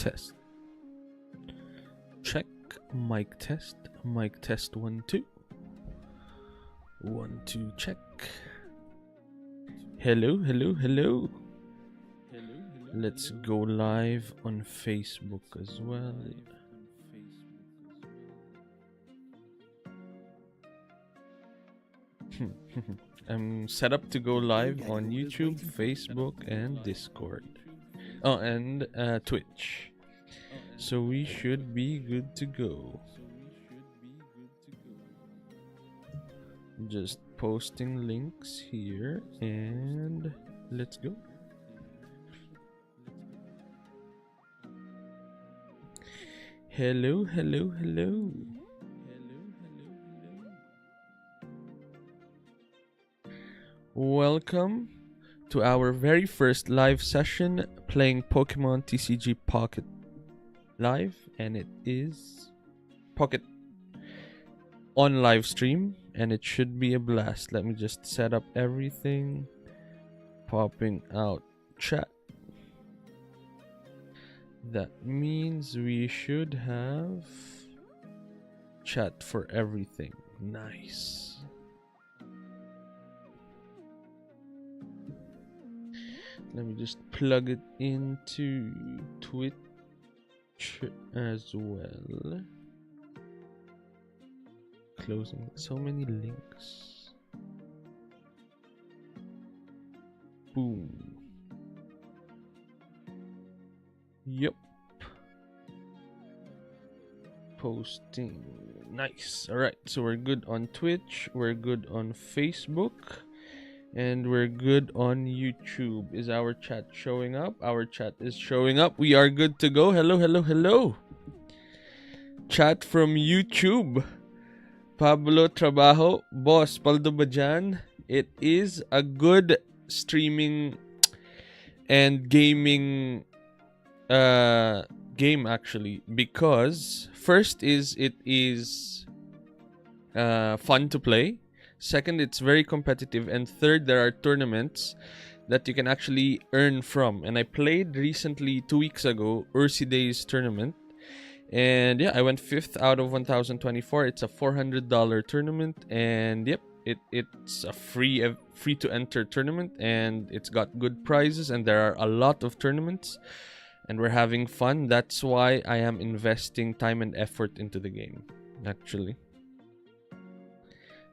test. Check. Mic test. Mic test 1 2. 1 2 check. Hello, hello, hello. Let's go live on Facebook as well. I'm set up to go live on YouTube, Facebook, and Discord. Oh, and Twitch. So we should be good to go. Just posting links here and let's go. Hello, hello, hello. Welcome to our very first live session playing Pokemon TCG Pocket live, and it is Pocket on live stream, and it should be a blast. Let me just set up everything. Popping out chat. That means we should have chat for everything. Nice. Let me just plug it into Twitch as well. Closing so many links. Boom. Yep. Posting. Nice. Alright, so we're good on Twitch, we're good on Facebook, and we're good on YouTube. Is our chat showing up? Our chat is showing up. We are good to go. Hello, hello, hello. Chat from YouTube. Pablo Trabajo. Boss, paldo ba dyan? It is a good streaming and gaming game actually, because first is it is fun to play. Second, it's very competitive, and third, there are tournaments that you can actually earn from. And I played recently 2 weeks ago Ursi Day's tournament, and yeah, I went 5th out of 1024. It's a $400 tournament, and yep, it's a free to enter tournament, and it's got good prizes, and there are a lot of tournaments, and we're having fun. That's why I am investing time and effort into the game actually.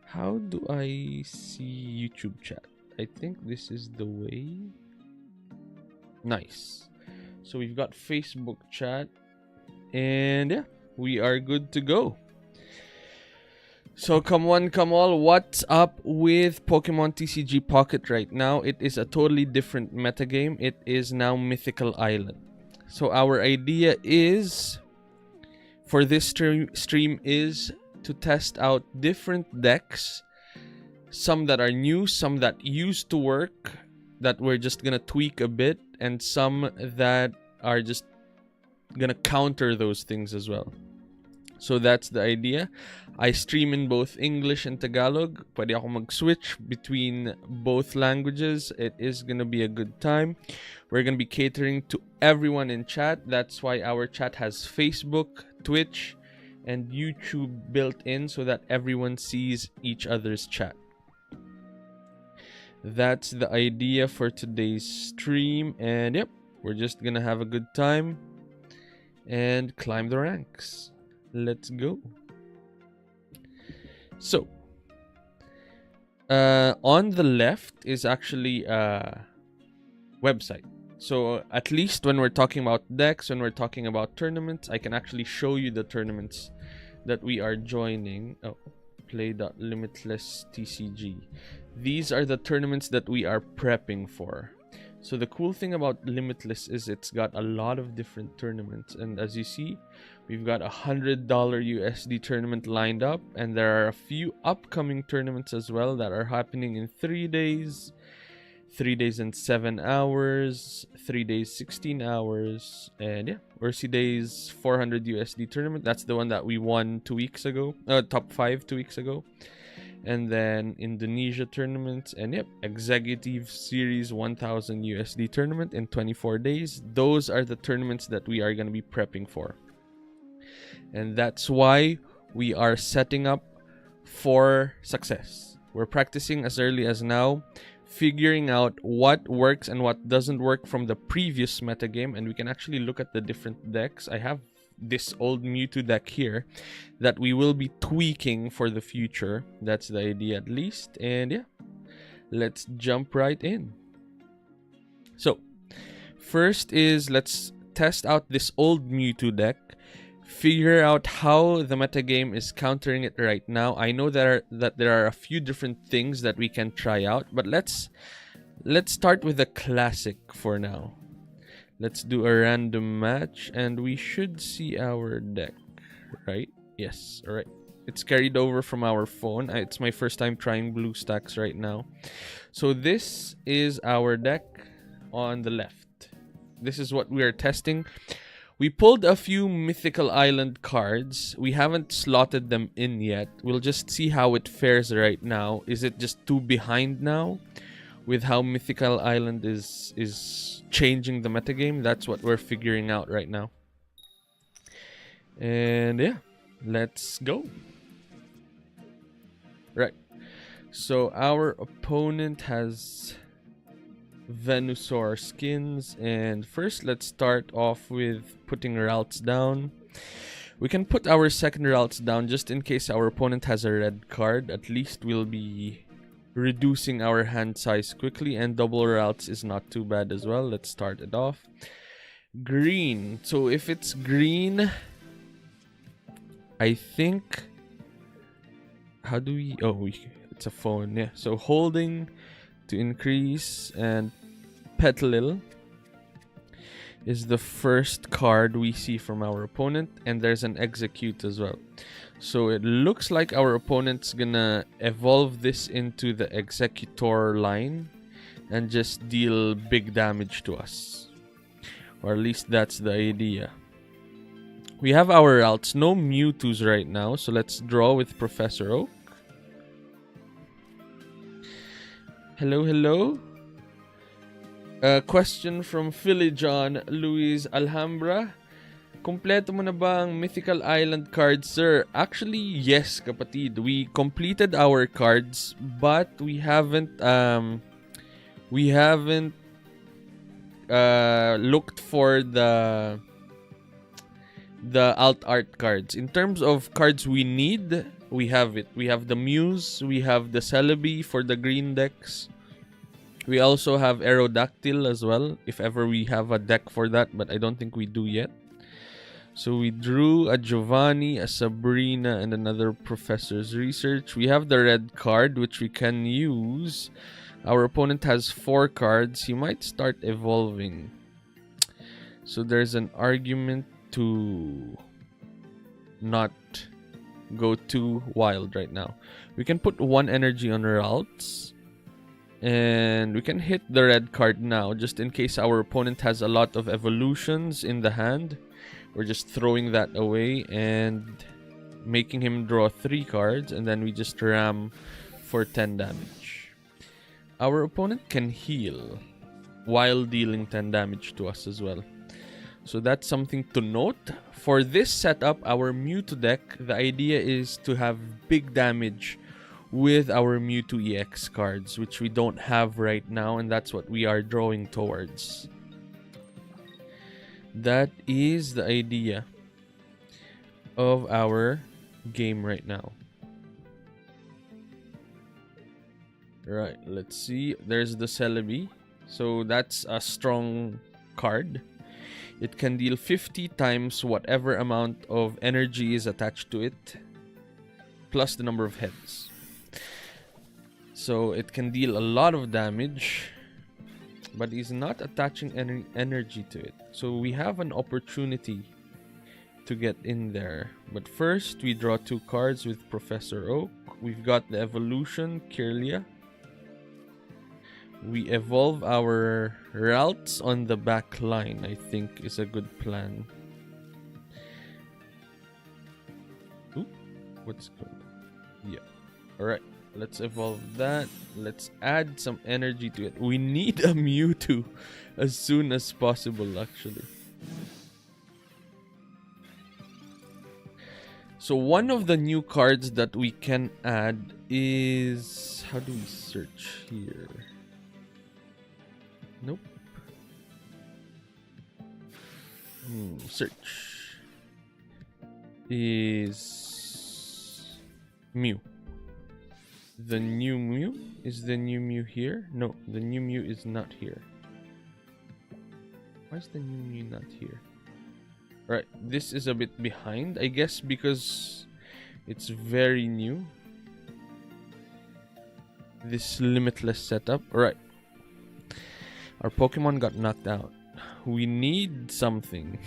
How do I see YouTube chat? I think this is the way. Nice. So we've got Facebook chat, and yeah, we are good to go. So come one, come all, what's up with Pokemon TCG Pocket right now? It is a totally different metagame. It is now Mythical Island. So our idea is, for this stream is to test out different decks, some that are new, some that used to work that we're just gonna tweak a bit, and some that are just gonna counter those things as well. So that's the idea. I stream in both English and Tagalog. Pwede ako mag-switch between both languages. It is gonna be a good time. We're gonna be catering to everyone in chat. That's why our chat has Facebook, Twitch, and YouTube built in so that everyone sees each other's chat. That's the idea for today's stream, and yep, we're just gonna have a good time and climb the ranks. Let's go. So on the left is actually a website. So at least when we're talking about decks, when we're talking about tournaments, I can actually show you the tournaments that we are joining. Oh, play.limitless TCG. These are the tournaments that we are prepping for. So the cool thing about Limitless is it's got a lot of different tournaments, and as you see, we've got $100 USD tournament lined up, and there are a few upcoming tournaments as well that are happening in 3 days, 3 days and 7 hours, 3 days 16 hours, and yeah, Ursi Day's 400 USD tournament. That's the one that we won 2 weeks ago, top 5 2 weeks ago. and then Indonesia tournaments, and yep, Executive Series 1000 USD tournament in 24 days. Those are the tournaments that we are going to be prepping for. And that's why we are setting up for success. We're practicing as early as now, figuring out what works and what doesn't work from the previous metagame, and we can actually look at the different decks. I have this old Mewtwo deck here that we will be tweaking for the future. That's the idea at least. And yeah, let's jump right in. So first is let's test out this old Mewtwo deck, figure out how the metagame is countering it right now. I know that there are a few different things that we can try out, but let's start with the classic for now. Let's do a random match, and we should see our deck, right? Yes, all right. It's carried over from our phone. It's my first time trying BlueStacks right now. So this is our deck on the left. This is what we are testing. We pulled a few Mythical Island cards. We haven't slotted them in yet. We'll just see how it fares right now. Is it just too behind now with how Mythical Island is changing the metagame? That's what we're figuring out right now. And yeah, let's go. Right. So our opponent has Venusaur skins, and first let's start off with putting routes down. We can put our second routes down just in case our opponent has a red card. At least we'll be reducing our hand size quickly, and double routes is not too bad as well. Let's start it off. Green. So if it's green, I think, how do we, it's a phone. Yeah, so holding to increase and Petlil is the first card we see from our opponent, and there's an execute as well. So it looks like our opponent's gonna evolve this into the executor line and just deal big damage to us, or at least that's the idea. We have our routes, no Mewtwo's right now, so let's draw with Professor Oak. Hello. Question from Philly John Luis Alhambra. Kompleto mo na ba ang Mythical Island cards, sir? Actually, yes, kapatid. We completed our cards, but we haven't looked for the alt art cards. In terms of cards we need, we have it. We have the Muse, we have the Celebi for the green decks. We also have Aerodactyl as well, if ever we have a deck for that, but I don't think we do yet. So we drew a Giovanni, a Sabrina, and another Professor's Research. We have the red card, which we can use. Our opponent has 4 cards. He might start evolving. So there's an argument to not go too wild right now. We can put 1 energy on routes, and we can hit the red card now just in case our opponent has a lot of evolutions in the hand. We're just throwing that away and making him draw 3 cards, and then we just ram for 10 damage. Our opponent can heal while dealing 10 damage to us as well. So that's something to note. For this setup, our Mewtwo deck, the idea is to have big damage with our Mewtwo EX cards, which we don't have right now, and that's what we are drawing towards. That is the idea of our game right now. Right, let's see. There's the Celebi. So that's a strong card. It can deal 50 times whatever amount of energy is attached to it, plus the number of heads. So it can deal a lot of damage, but is not attaching any energy to it. So we have an opportunity to get in there. But first, we draw 2 cards with Professor Oak. We've got the evolution, Kirlia. We evolve our routes on the back line, I think is a good plan. Ooh, what's good? Yeah. Alright. let's evolve that. Let's add some energy to it. We need a Mewtwo as soon as possible, actually. So one of the new cards that we can add is... How do we search here? Nope. Search. Is... Mew. The new Mew? Is the new Mew here? No, the new Mew is not here. Why is the new Mew not here? Right, this is a bit behind, I guess, because it's very new. This limitless setup. Alright. Our Pokemon got knocked out. We need something.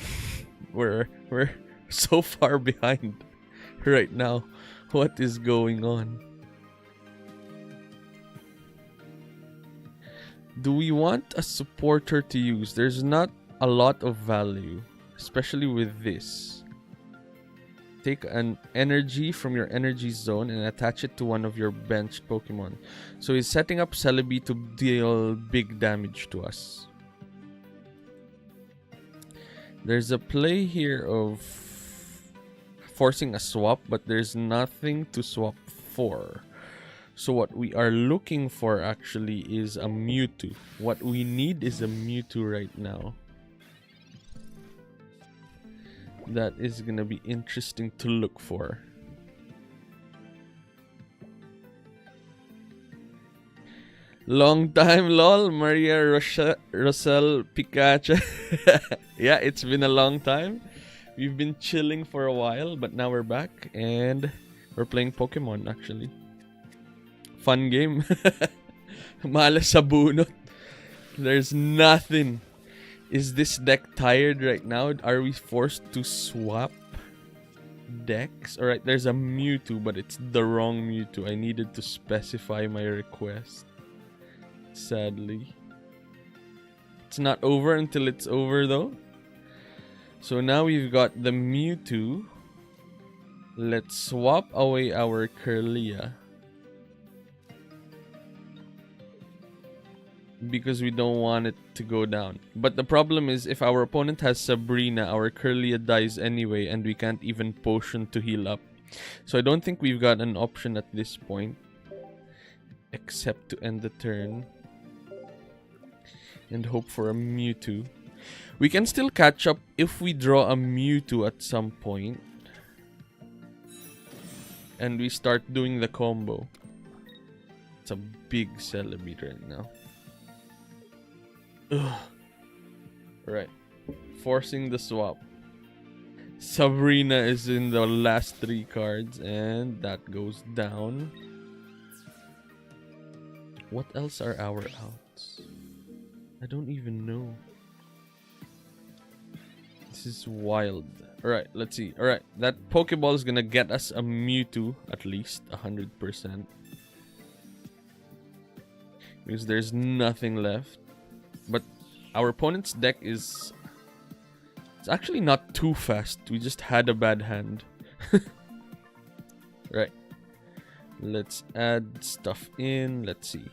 We're so far behind right now. What is going on? Do we want a supporter to use? There's not a lot of value, especially with this. Take an energy from your energy zone and attach it to one of your benched Pokemon. So he's setting up Celebi to deal big damage to us. There's a play here of forcing a swap, but there's nothing to swap for. So what we are looking for actually is a Mewtwo. What we need is a Mewtwo right now. That is gonna be interesting to look for. Long time, lol. Maria Rosel Pikachu. Yeah, it's been a long time. We've been chilling for a while, but now we're back and we're playing Pokemon actually. Fun game. Malas sa bunot. There's nothing. Is this deck tired right now? Are we forced to swap decks? Alright, there's a Mewtwo, but it's the wrong Mewtwo. I needed to specify my request. Sadly. It's not over until it's over though. So now we've got the Mewtwo. Let's swap away our Kirlia. Because we don't want it to go down. But the problem is if our opponent has Sabrina, our Kirlia dies anyway and we can't even potion to heal up. So I don't think we've got an option at this point. Except to end the turn. And hope for a Mewtwo. We can still catch up if we draw a Mewtwo at some point. And we start doing the combo. It's a big Celebi right now. Ugh. Right. Forcing the swap. Sabrina is in the last 3 cards and that goes down. What else are our outs? I don't even know. This is wild. Alright, let's see. Alright, that Pokeball is gonna get us a Mewtwo at least 100%. Because there's nothing left. But our opponent's deck is... It's actually not too fast. We just had a bad hand. Right. Let's add stuff in. Let's see.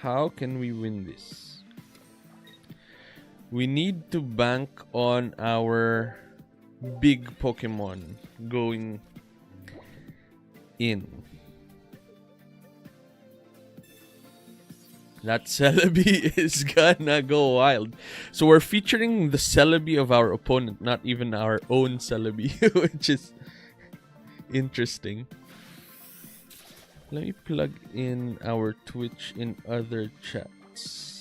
How can we win this? We need to bank on our big Pokemon going in. That Celebi is gonna go wild. So we're featuring the Celebi of our opponent, not even our own Celebi, which is interesting. Let me plug in our Twitch in other chats.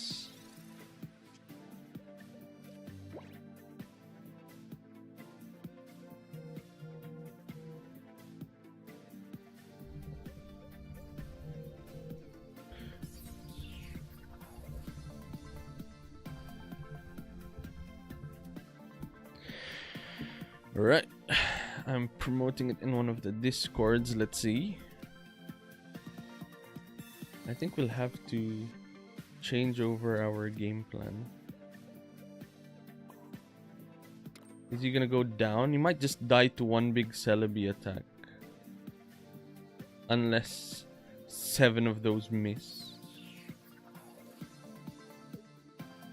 Alright, I'm promoting it in one of the Discords. Let's see. I think we'll have to change over our game plan. Is he gonna go down? He might just die to one big Celebi attack. unless 7 of those miss.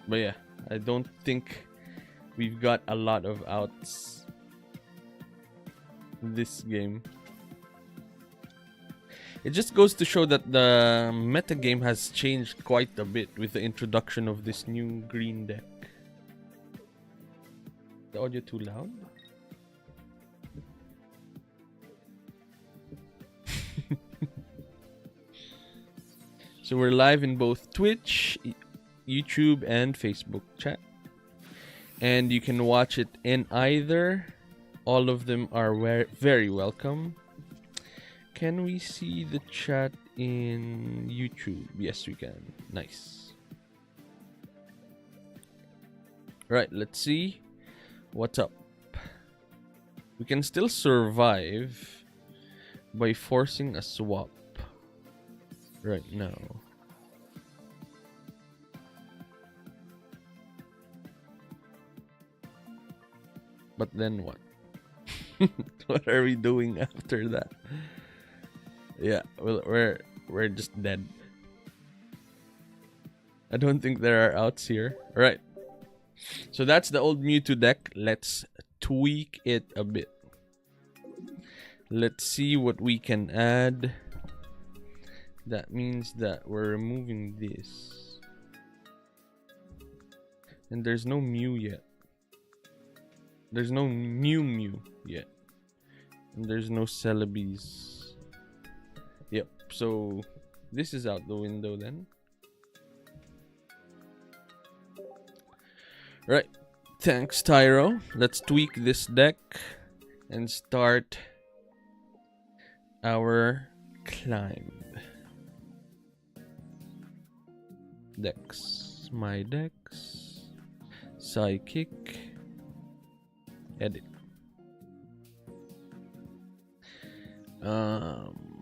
But yeah, I don't think we've got a lot of outs this game. It just goes to show that the metagame has changed quite a bit with the introduction of this new green deck. The audio too loud? So we're live in both Twitch, YouTube, and Facebook chat. And you can watch it in either. All of them are very welcome. Can we see the chat in YouTube? Yes, we can. Nice. Right, let's see what's up. We can still survive by forcing a swap right now. But then what? What are we doing after that? Yeah, well, we're just dead. I don't think there are outs here. All right. So that's the old Mewtwo deck. Let's tweak it a bit. Let's see what we can add. That means that we're removing this. And there's no Mew yet. There's no Mew yet. And there's no Celebes. Yep, so this is out the window then. Right, thanks Tyro. Let's tweak this deck and start our climb. Decks, my decks, Psychic, edit.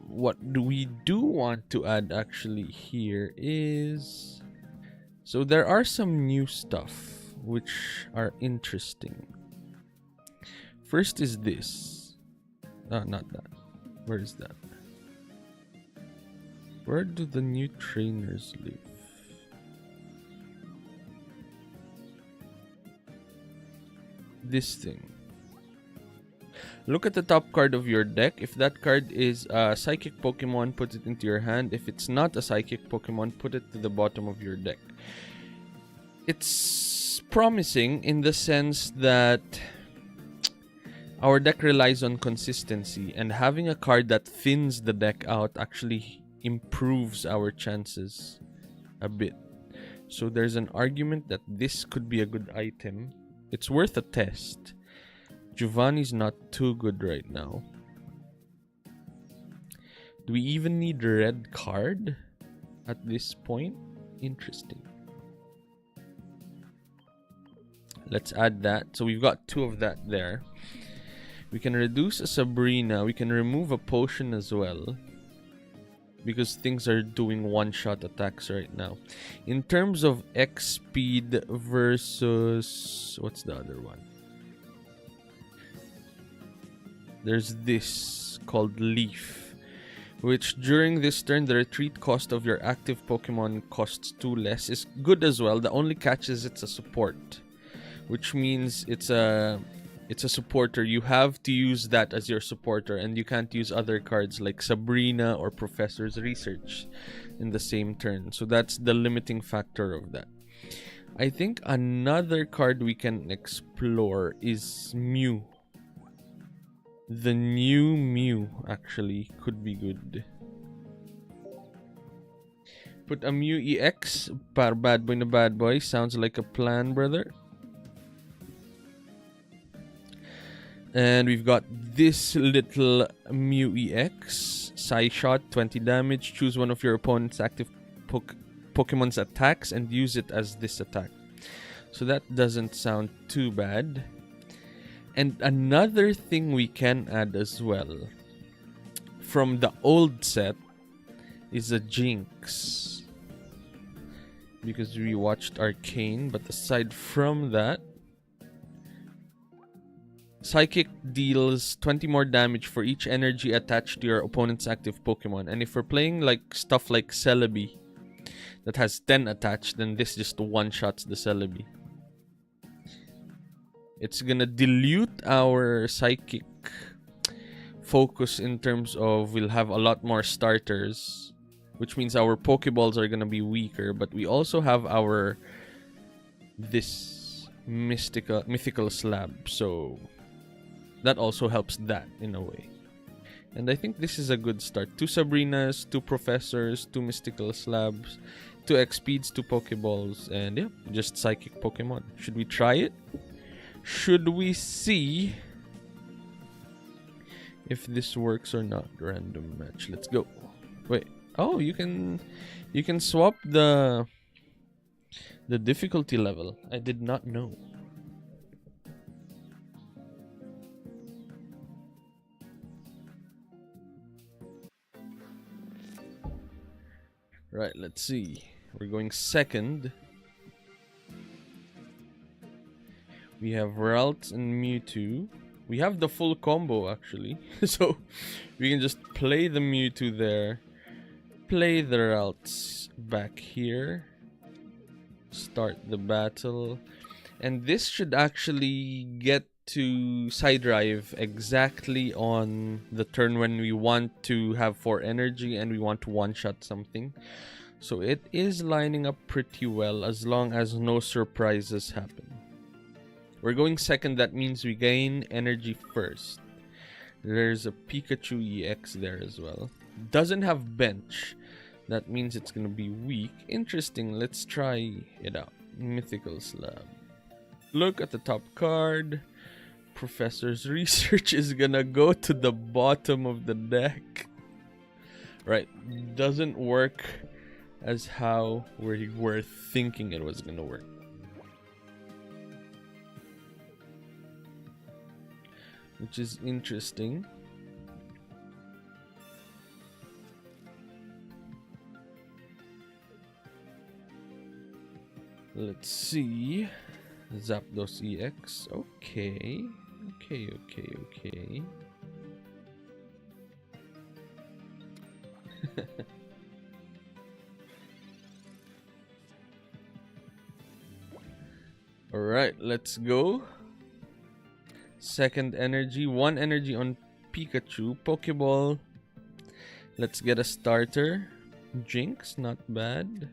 What do we want to add actually here is, so there are some new stuff which are interesting. First is this. Not that. Where is that? Where do the new trainers live? This thing. Look at the top card of your deck. If that card is a psychic Pokemon, put it into your hand. If it's not a psychic Pokemon, put it to the bottom of your deck. It's promising in the sense that our deck relies on consistency, and having a card that thins the deck out actually improves our chances a bit. So there's an argument that this could be a good item. It's worth a test. Giovanni's not too good right now. Do we even need a red card at this point? Interesting. Let's add that. So we've got 2 of that there. We can reduce a Sabrina. We can remove a potion as well, because things are doing one-shot attacks right now. In terms of X speed versus... what's the other one? There's this called Leaf, which during this turn, the retreat cost of your active Pokemon costs 2 less. Is good as well. The only catch is it's a support, which means it's a supporter. You have to use that as your supporter, and you can't use other cards like Sabrina or Professor's Research in the same turn. So that's the limiting factor of that. I think another card we can explore is Mew. The new Mew actually could be good. Put a Mew EX. Para bad boy na bad boy. Sounds like a plan, brother. And we've got this little Mew EX. Psy Shot, 20 damage. Choose one of your opponent's active Pokemon's attacks and use it as this attack. So that doesn't sound too bad. And another thing we can add as well from the old set is a Jinx, because we watched Arcane. But aside from that, Psychic deals 20 more damage for each energy attached to your opponent's active Pokemon. And if we're playing like stuff like Celebi that has 10 attached, then this just one-shots the Celebi. It's gonna dilute our Psychic focus in terms of we'll have a lot more starters, which means our Pokeballs are gonna be weaker, but we also have our mythical slab, so that also helps that in a way. And I think this is a good start. 2 Sabrinas, 2 Professors, 2 mystical slabs, 2 X-Speeds, 2 Pokeballs, and yeah, just Psychic Pokemon. Should we try it? Should we see if this works or not? Random match. Let's go. Wait. Oh, you can swap the difficulty level. I did not know. Right, let's see. We're going second. We have Ralts and Mewtwo. We have the full combo actually. So we can just play the Mewtwo there. Play the Ralts back here. Start the battle. And this should actually get to side drive exactly on the turn when we want to have 4 energy and we want to one-shot something. So it is lining up pretty well as long as no surprises happen. We're going second, that means we gain energy first. There's a Pikachu EX there as well. Doesn't have bench. That means it's gonna be weak. Interesting, let's try it out. Mythical Slab. Look at the top card. Professor's Research is gonna go to the bottom of the deck. Right, doesn't work as how we were thinking it was gonna work. Which is interesting. Let's see. Zapdos EX. Okay. Okay. Alright, let's go. Second energy. 1 energy on Pikachu. Pokeball. Let's get a starter. Jinx, not bad.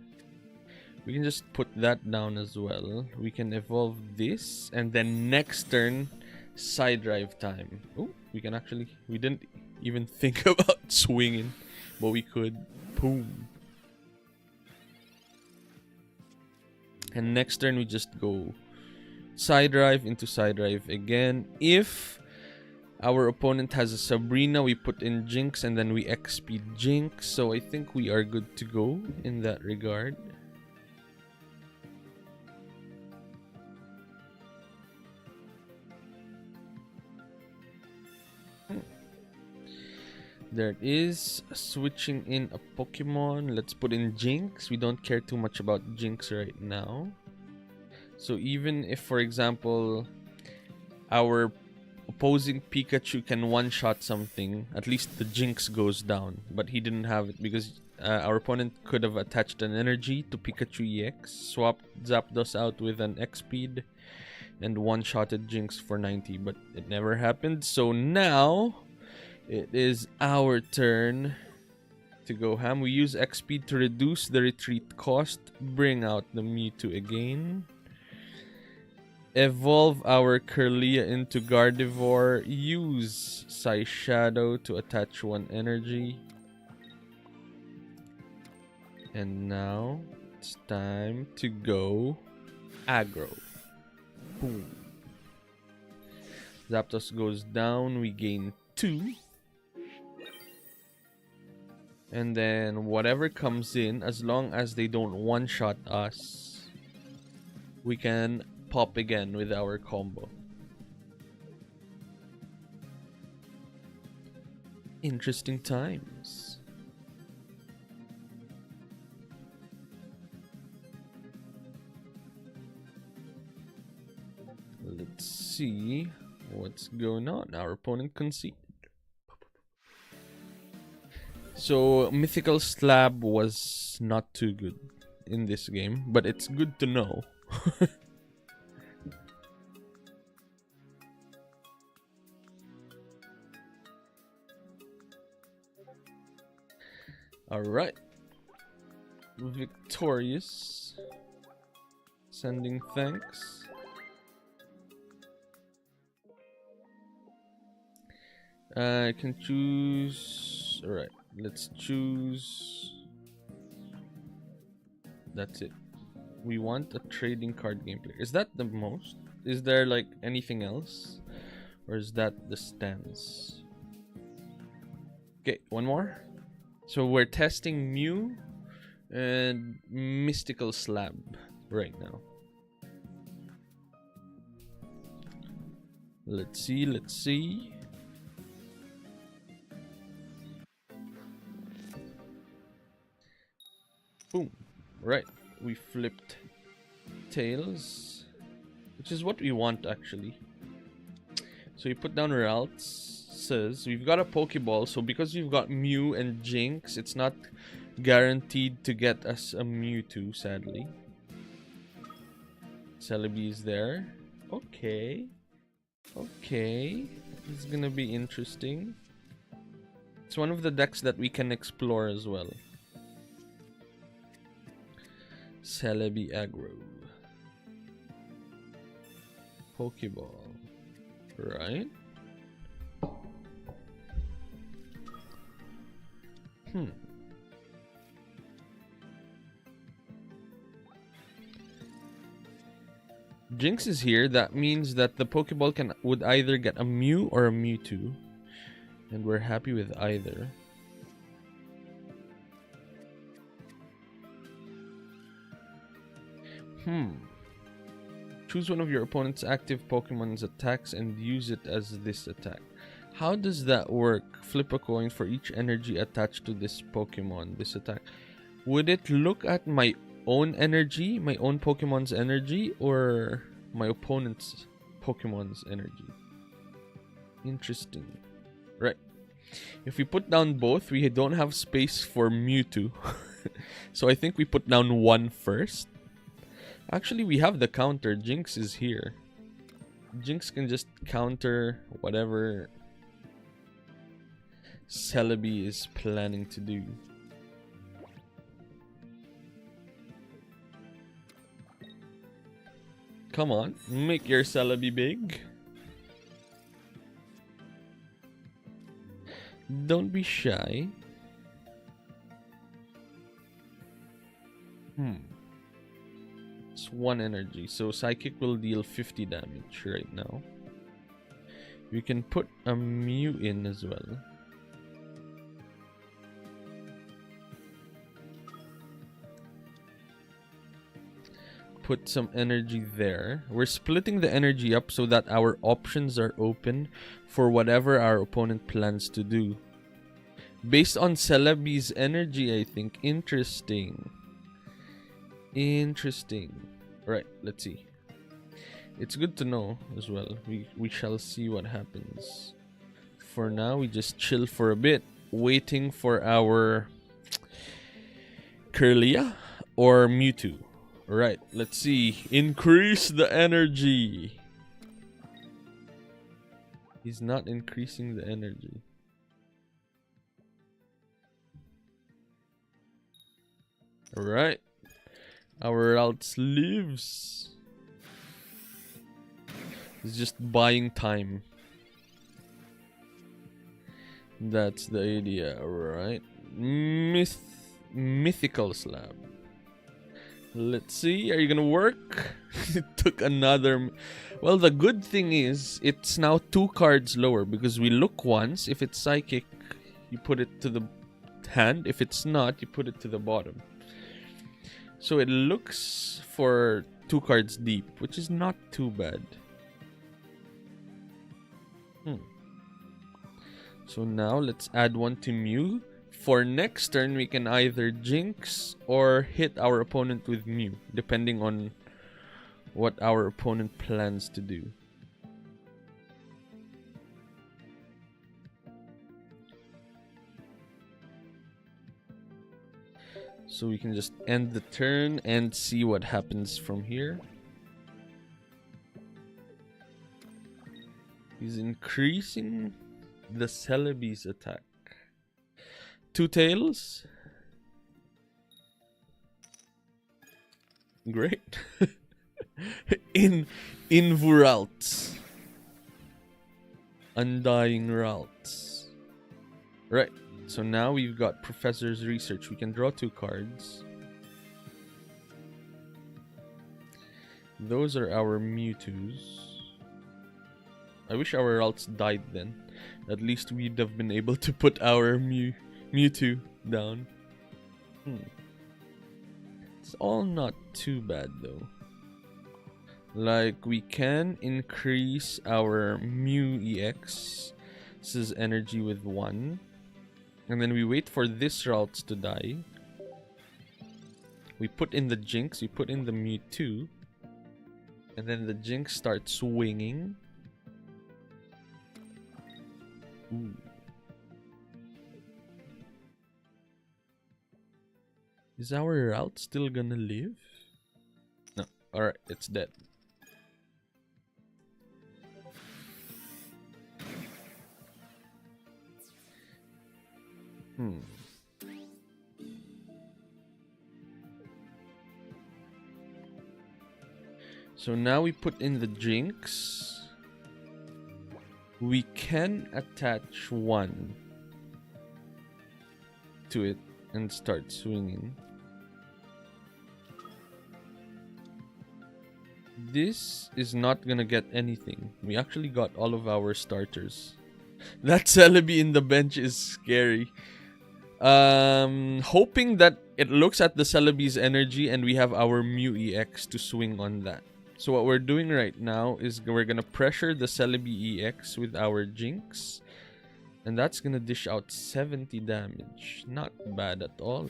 We can just put that down as well. We can evolve this. And then next turn, side drive time. Oh, we can actually... We didn't even think about swinging. But we could. Boom. And next turn, we just go side drive into side drive again. If our opponent has a Sabrina, we put in Jinx and then we X-Speed Jinx. So I think we are good to go in that regard. There it is. Switching in a Pokemon. Let's put in Jinx. We don't care too much about Jinx right now. So even if, for example, our opposing Pikachu can one-shot something, at least the Jinx goes down. But he didn't have it because our opponent could have attached an energy to Pikachu EX, swapped Zapdos out with an X-Speed, and one-shotted Jinx for 90. But it never happened. So now it is our turn to go ham. We use X-Speed to reduce the retreat cost, bring out the Mewtwo again. Evolve our Kirlia into Gardevoir. Use Psy Shadow to attach 1 energy. And now it's time to go aggro. Boom. Zapdos goes down. We gain 2. And then whatever comes in, as long as they don't one-shot us, we can pop again with our combo. Interesting times. Let's see. What's going on? Our opponent conceded. So Mythical Slab was not too good in this game, but it's good to know. Alright. Victorious. Sending thanks. I can choose. Alright, let's choose. That's it. We want a trading card gameplay. Is that the most? Is there like anything else? Or is that the stance? Okay, one more. So we're testing Mew and Mystical Slab right now. Let's see, let's see. Boom. Right, we flipped tails, which is what we want actually. So you put down Ralts. Says we've got a Pokeball, so because we've got Mew and Jinx, it's not guaranteed to get us a Mewtwo, sadly. Celebi is there. Okay. Okay. This is gonna be interesting. It's one of the decks that we can explore as well. Celebi aggro. Pokeball. Right? Jinx is here. That means that the Pokeball would either get a Mew or a Mewtwo, and we're happy with either. Choose one of your opponent's active Pokemon's attacks and use it as this attack. How does that work? Flip a coin for each energy attached to this Pokemon, this attack. Would it look at my own energy, my own Pokemon's energy, or my opponent's Pokemon's energy? Interesting. Right. If we put down both, we don't have space for Mewtwo. So I think we put down one first. Actually, we have the counter. Jinx is here. Jinx can just counter whatever Celebi is planning to do. Come on, make your Celebi big. Don't be shy. It's one energy, so Psychic will deal 50 damage right now. We can put a Mew in as well. Put some energy there. We're splitting the energy up so that our options are open for whatever our opponent plans to do. Based on Celebi's energy, I think. Interesting. Interesting. Right, let's see. It's good to know as well. We shall see what happens. For now, we just chill for a bit, waiting for our Kirlia or Mewtwo. Right, let's see. Increase the energy. He's not increasing the energy. Alright. Our Ralts lives. He's just buying time. That's the idea, alright. Mythical Slab. Let's see, are you gonna work? It took another... Well, the good thing is, it's now 2 cards lower because we look once. If it's Psychic, you put it to the hand. If it's not, you put it to the bottom. So it looks for 2 cards deep, which is not too bad. So now let's add one to Mew. For next turn, we can either Jinx or hit our opponent with Mew, depending on what our opponent plans to do. So we can just end the turn and see what happens from here. He's increasing the Celebi's attack. 2 tails. Great. in Vuralts. Undying Ralts. Right. So now we've got Professor's Research. We can draw 2 cards. Those are our Mewtwo's. I wish our Ralts died then. At least we'd have been able to put our Mewtwo down. It's all not too bad though. Like, we can increase our Mew EX's energy with 1. And then we wait for this Ralts to die. We put in the Jinx, we put in the Mewtwo. And then the Jinx starts swinging. Ooh. Is our route still gonna live? No. Alright, it's dead. So now we put in the Jinx. We can attach 1 to it and start swinging. This is not gonna get anything. We actually got all of our starters. That Celebi in the bench is scary. Hoping that it looks at the Celebi's energy and we have our Mew EX to swing on that. So what we're doing right now is we're gonna pressure the Celebi EX with our Jinx. And that's gonna dish out 70 damage. Not bad at all.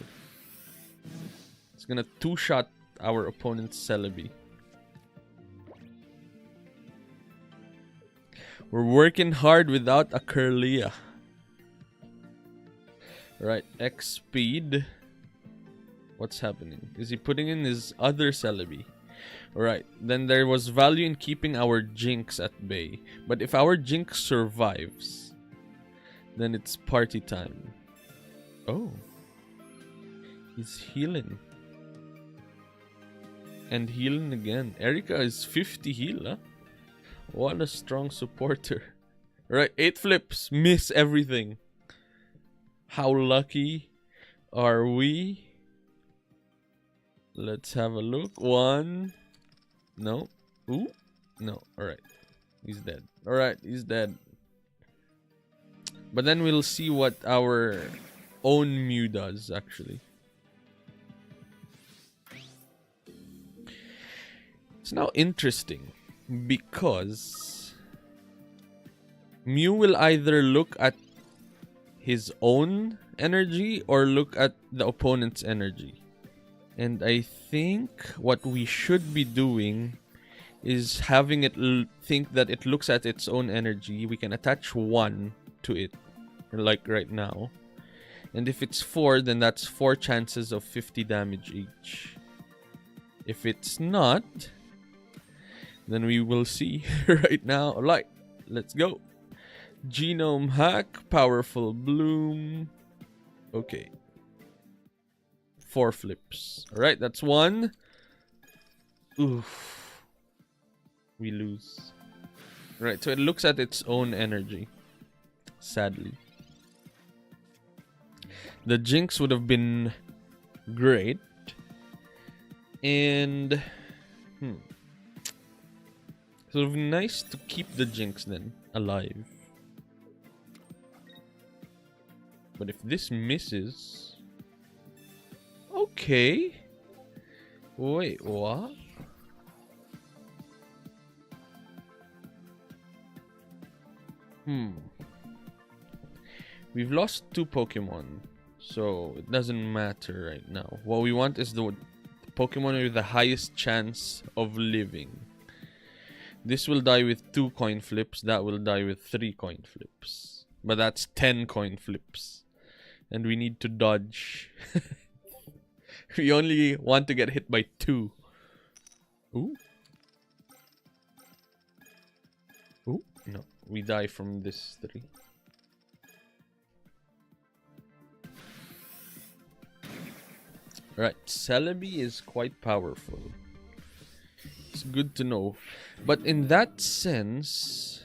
It's gonna 2-shot our opponent's Celebi. We're working hard without a Kirlia. Right, X speed. What's happening? Is he putting in his other Celebi? Alright, then there was value in keeping our Jinx at bay. But if our Jinx survives, then it's party time. Oh. He's healing. And healing again. Erika is 50 heal, huh? What a strong supporter. Alright, 8 flips. Miss everything. How lucky are we? Let's have a look. 1. No. Ooh. No. Alright. He's dead. Alright, he's dead. But then we'll see what our own Mew does, actually. It's now interesting because Mew will either look at his own energy or look at the opponent's energy. And I think what we should be doing is having it think that it looks at its own energy. We can attach 1 to it, like right now. And if it's 4, then that's 4 chances of 50 damage each. If it's not, then we will see right now. Like, let's go. Genome hack, powerful bloom. Okay. 4 flips. Alright, that's 1. Oof. We lose. Right, so it looks at its own energy. Sadly. The Jinx would have been great. And so it would be nice to keep the Jinx then alive. But if this misses... Okay. Wait, what? We've lost 2 Pokemon. So it doesn't matter right now. What we want is the Pokemon with the highest chance of living. This will die with 2 coin flips. That will die with 3 coin flips. But that's 10 coin flips. And we need to dodge We only want to get hit by 2. Ooh. Ooh. No, we die from this 3. Right, Celebi is quite powerful. It's good to know. But in that sense,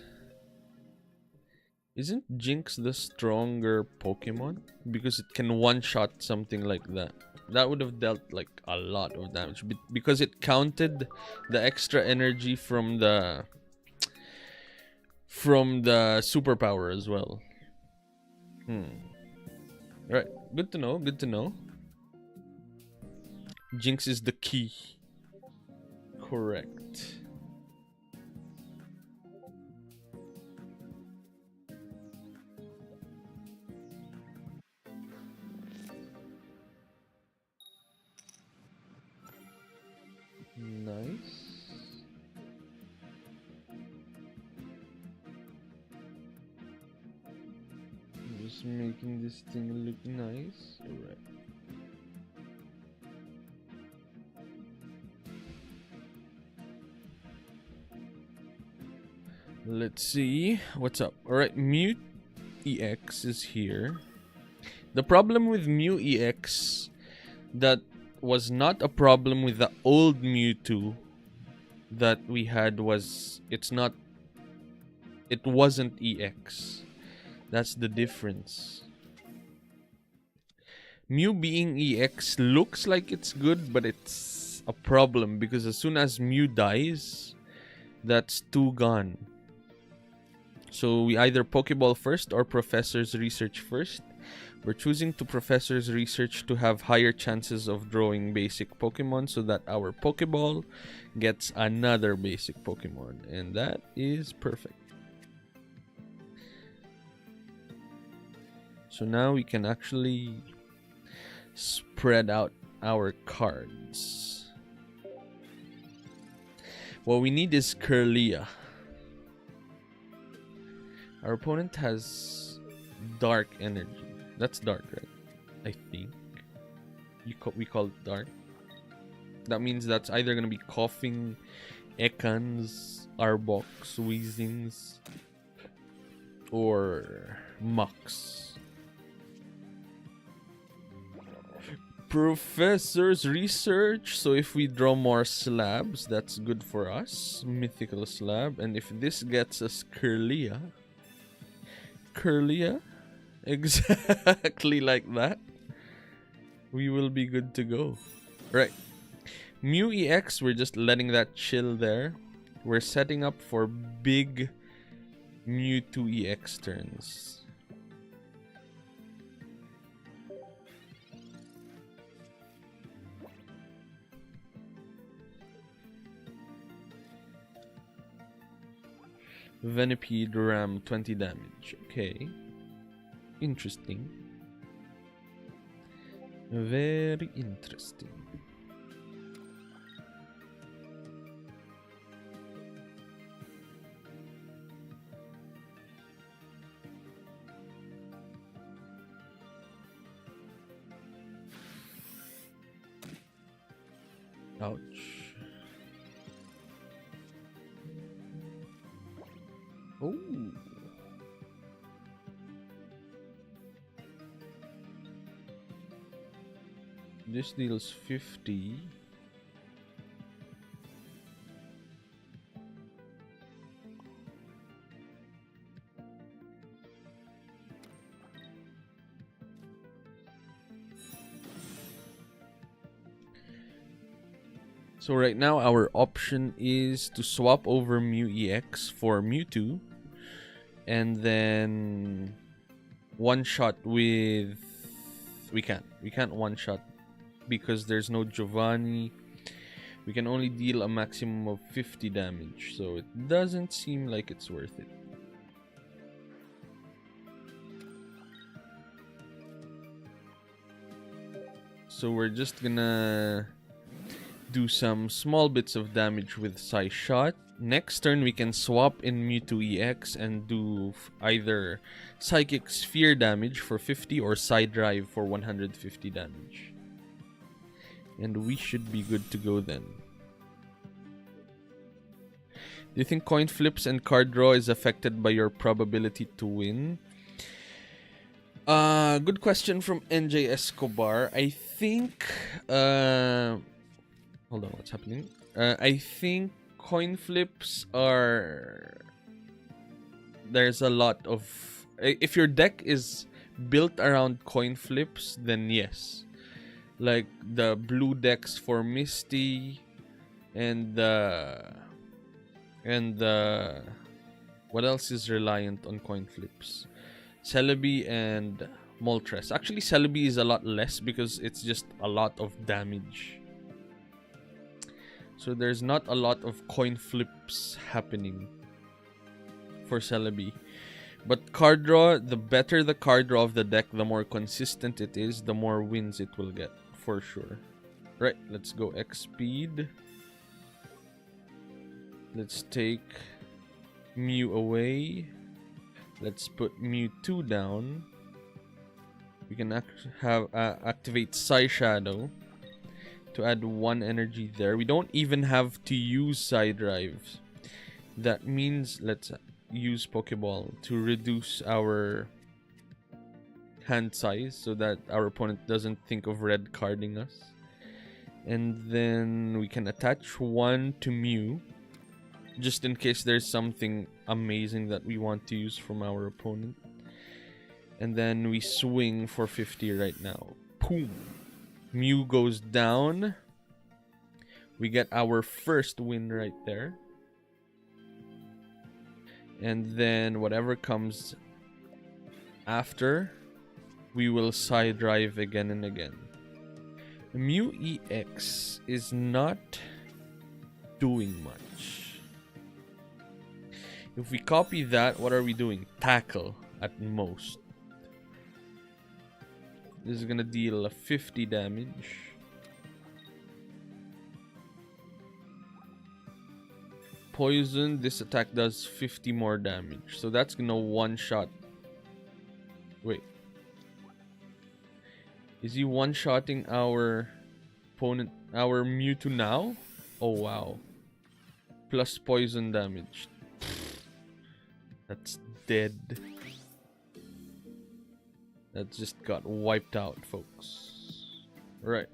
isn't Jinx the stronger Pokemon? Because it can one-shot something like that. That would have dealt like a lot of damage. Because it counted the extra energy from the superpower as well. Right, good to know, good to know. Jinx is the key. Correct. Nice. Just making this thing look nice. Alright. Let's see what's up. Alright, Mew EX is here. The problem with Mew EX that was not a problem with the old Mewtwo that we had was it wasn't EX. That's the difference. Mew being EX looks like it's good, but it's a problem because as soon as Mew dies, that's 2 gone. So we either Pokeball first or Professor's Research first. We're choosing to Professor's Research to have higher chances of drawing basic Pokemon so that our Pokeball gets another basic Pokemon. And that is perfect. So now we can actually spread out our cards. What we need is Kirlia. Our opponent has dark energy. That's dark, right? I think. We call it dark. That means that's either gonna be Coughing, Ekans, Arboks, Weezings, or Mux. Professor's Research. So if we draw more slabs, that's good for us. Mythical slab. And if this gets us Kirlia, exactly like that, we will be good to go. Right. Mew EX, we're just letting that chill there. We're setting up for big Mewtwo EX turns. Venipede Ram 20 damage. Okay. Interesting. Very interesting. Ouch. Oh. This deals 50. So right now our option is to swap over Mew EX for Mewtwo and then one shot with we can't one shot because there's no Giovanni. We can only deal a maximum of 50 damage, so it doesn't seem like it's worth it. So we're just gonna do some small bits of damage with Psy Shot. Next turn we can swap in Mewtwo EX and do either Psychic Sphere damage for 50 or Psy Drive for 150 damage. And we should be good to go then. Do you think coin flips and card draw is affected by your probability to win? Good question from NJ Escobar. I think hold on, what's happening? I think coin flips are, there's a lot of, if your deck is built around coin flips, then yes. Like the blue decks for Misty and what else is reliant on coin flips? Celebi and Moltres. Actually, Celebi is a lot less because it's just a lot of damage. So there's not a lot of coin flips happening for Celebi. But card draw, the better the card draw of the deck, the more consistent it is, the more wins it will get, for sure. Right, let's go X speed. Let's take Mew away. Let's put Mewtwo down. We can activate Psy Shadow to add 1 energy there. We don't even have to use Psy Drives. That means let's use Pokeball to reduce our hand size so that our opponent doesn't think of red carding us. And then we can attach 1 to Mew, just in case there's something amazing that we want to use from our opponent. And then we swing for 50 right now. Boom! Mew goes down. We get our first win right there. And then whatever comes after, we will side drive again and again. Mew EX is not doing much. If we copy that, what are we doing? Tackle at most. This is gonna deal 50 damage. Poison, this attack does 50 more damage. So that's gonna one-shot. Wait. Is he one-shotting our opponent, our Mewtwo now? Oh wow. Plus poison damage. That's dead. That just got wiped out, folks. Right.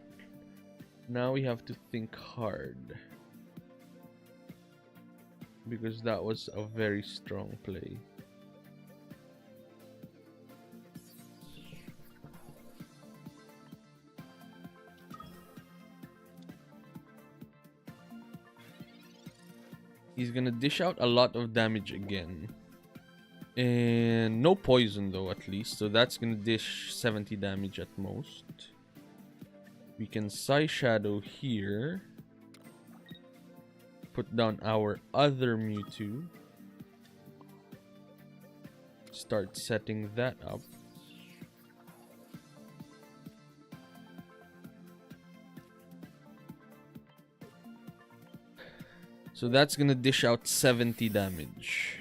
Now we have to think hard. Because that was a very strong play. He's gonna dish out a lot of damage again. And no poison though, at least. So that's gonna dish 70 damage at most. We can Psy Shadow here. Put down our other Mewtwo. Start setting that up. So that's gonna dish out 70 damage.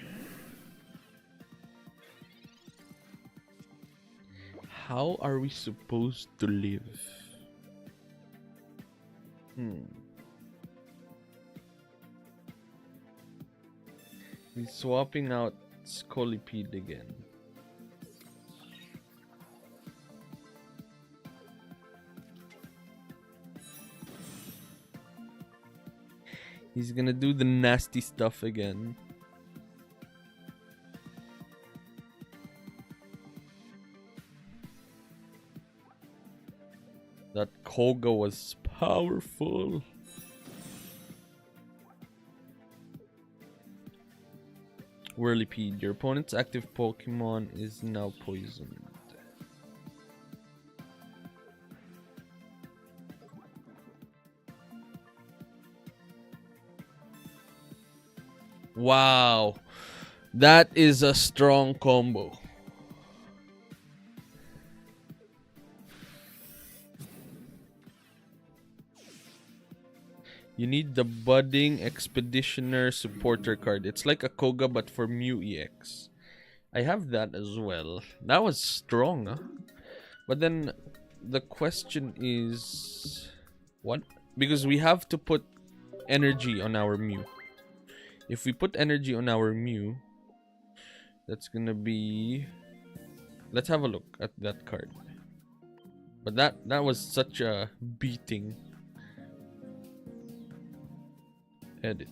How are we supposed to live? He's swapping out Scolipede again. He's gonna do the nasty stuff again. That Koga was powerful. Whirlipede, your opponent's active Pokemon is now poisoned. Wow, that is a strong combo. You need the Budding Expeditioner Supporter card. It's like a Koga but for Mew EX. I have that as well. That was strong, huh? But then the question is, What? Because we have to put energy on our Mew. If we put energy on our Mew, that's gonna be... Let's have a look at that card. But that was such a beating. Edit.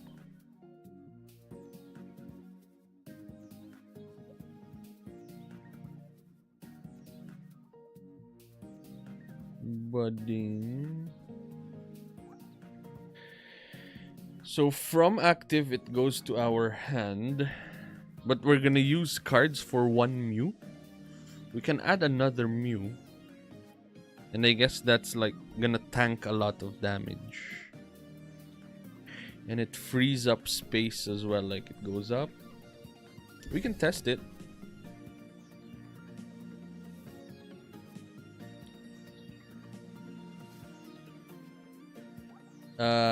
Budding. So from active it goes to our hand, but we're gonna use cards for one Mew. We can add another Mew, and I guess that's like gonna tank a lot of damage, and it frees up space as well. Like it goes up. We can test it.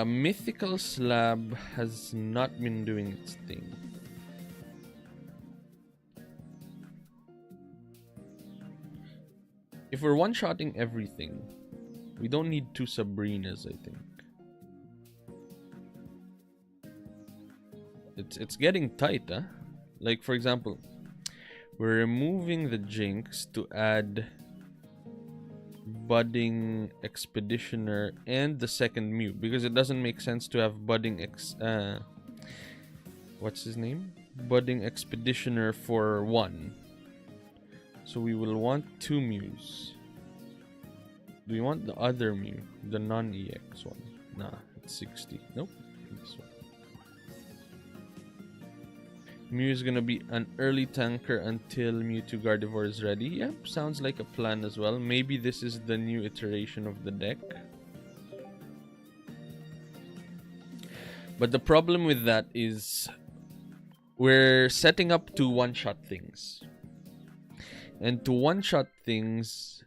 Mythical Slab has not been doing its thing. If we're one-shotting everything, we don't need two Sabrinas, I think. It's getting tight, huh? Like, for example, we're removing the Jinx to add Budding Expeditioner and the second Mew, because it doesn't make sense to have what's his name? Budding Expeditioner for one. So we will want two Mews. Do we want the other Mew? The non-EX one? Nah, it's 60. Nope. This one. Mew is gonna be an early tanker until Mewtwo Gardevoir is ready. Yep, sounds like a plan as well. Maybe this is the new iteration of the deck. But the problem with that is we're setting up to one-shot things. And to one-shot things,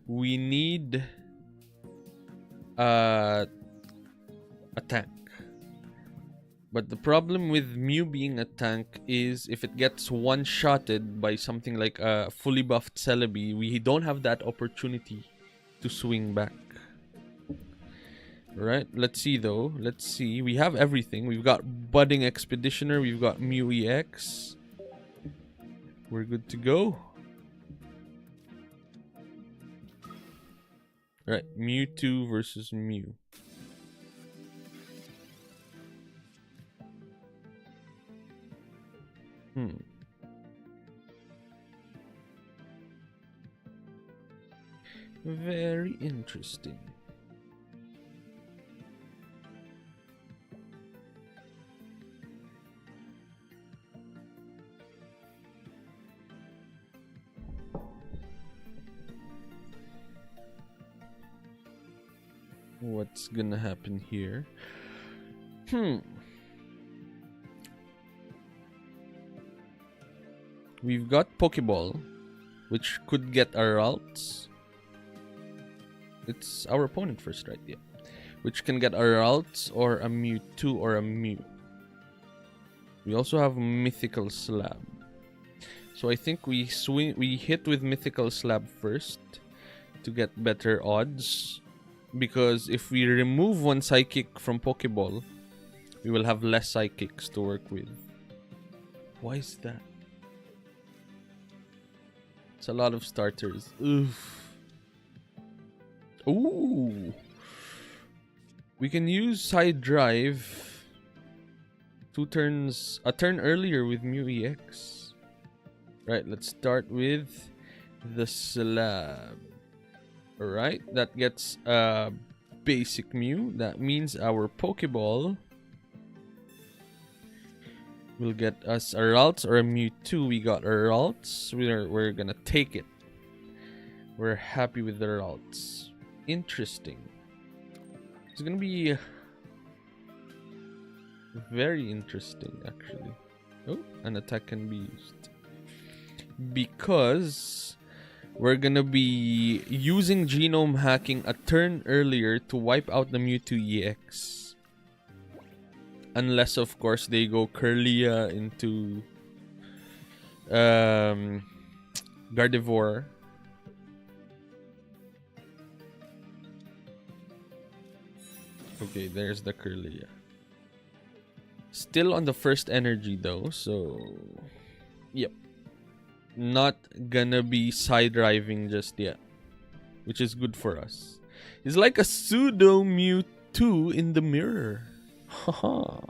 we need a tank. But the problem with Mew being a tank is if it gets one-shotted by something like a fully buffed Celebi, we don't have that opportunity to swing back. Right? Let's see though. Let's see. We have everything. We've got Budding Expeditioner. We've got Mew EX. We're good to go. Right. Mewtwo versus Mew. Very interesting. What's gonna happen here? We've got Pokeball, which could get our ults. It's our opponent first, right? Yeah. Which can get our ults or a Mewtwo or a Mew. We also have Mythical Slab. So I think we hit with Mythical Slab first to get better odds. Because if we remove one Psychic from Pokeball, we will have less Psychics to work with. Why is that? It's a lot of starters. Oof. Ooh. We can use Side Drive a turn earlier with Mew EX. Right, let's start with the Slab. Alright, that gets a basic Mew. That means our Pokeball will get us our ults or a Mewtwo. We got our ults. We're gonna take it. We're happy with our ults. Interesting. It's gonna be very interesting, actually. Oh, an attack can be used. Because we're gonna be using genome hacking a turn earlier to wipe out the Mewtwo EX. Unless, of course, they go Curlia into Gardevoir. Okay, there's the Kirlia. Still on the first energy though, so yep. Not gonna be side driving just yet, which is good for us. It's like a pseudo Mewtwo in the mirror. Haha.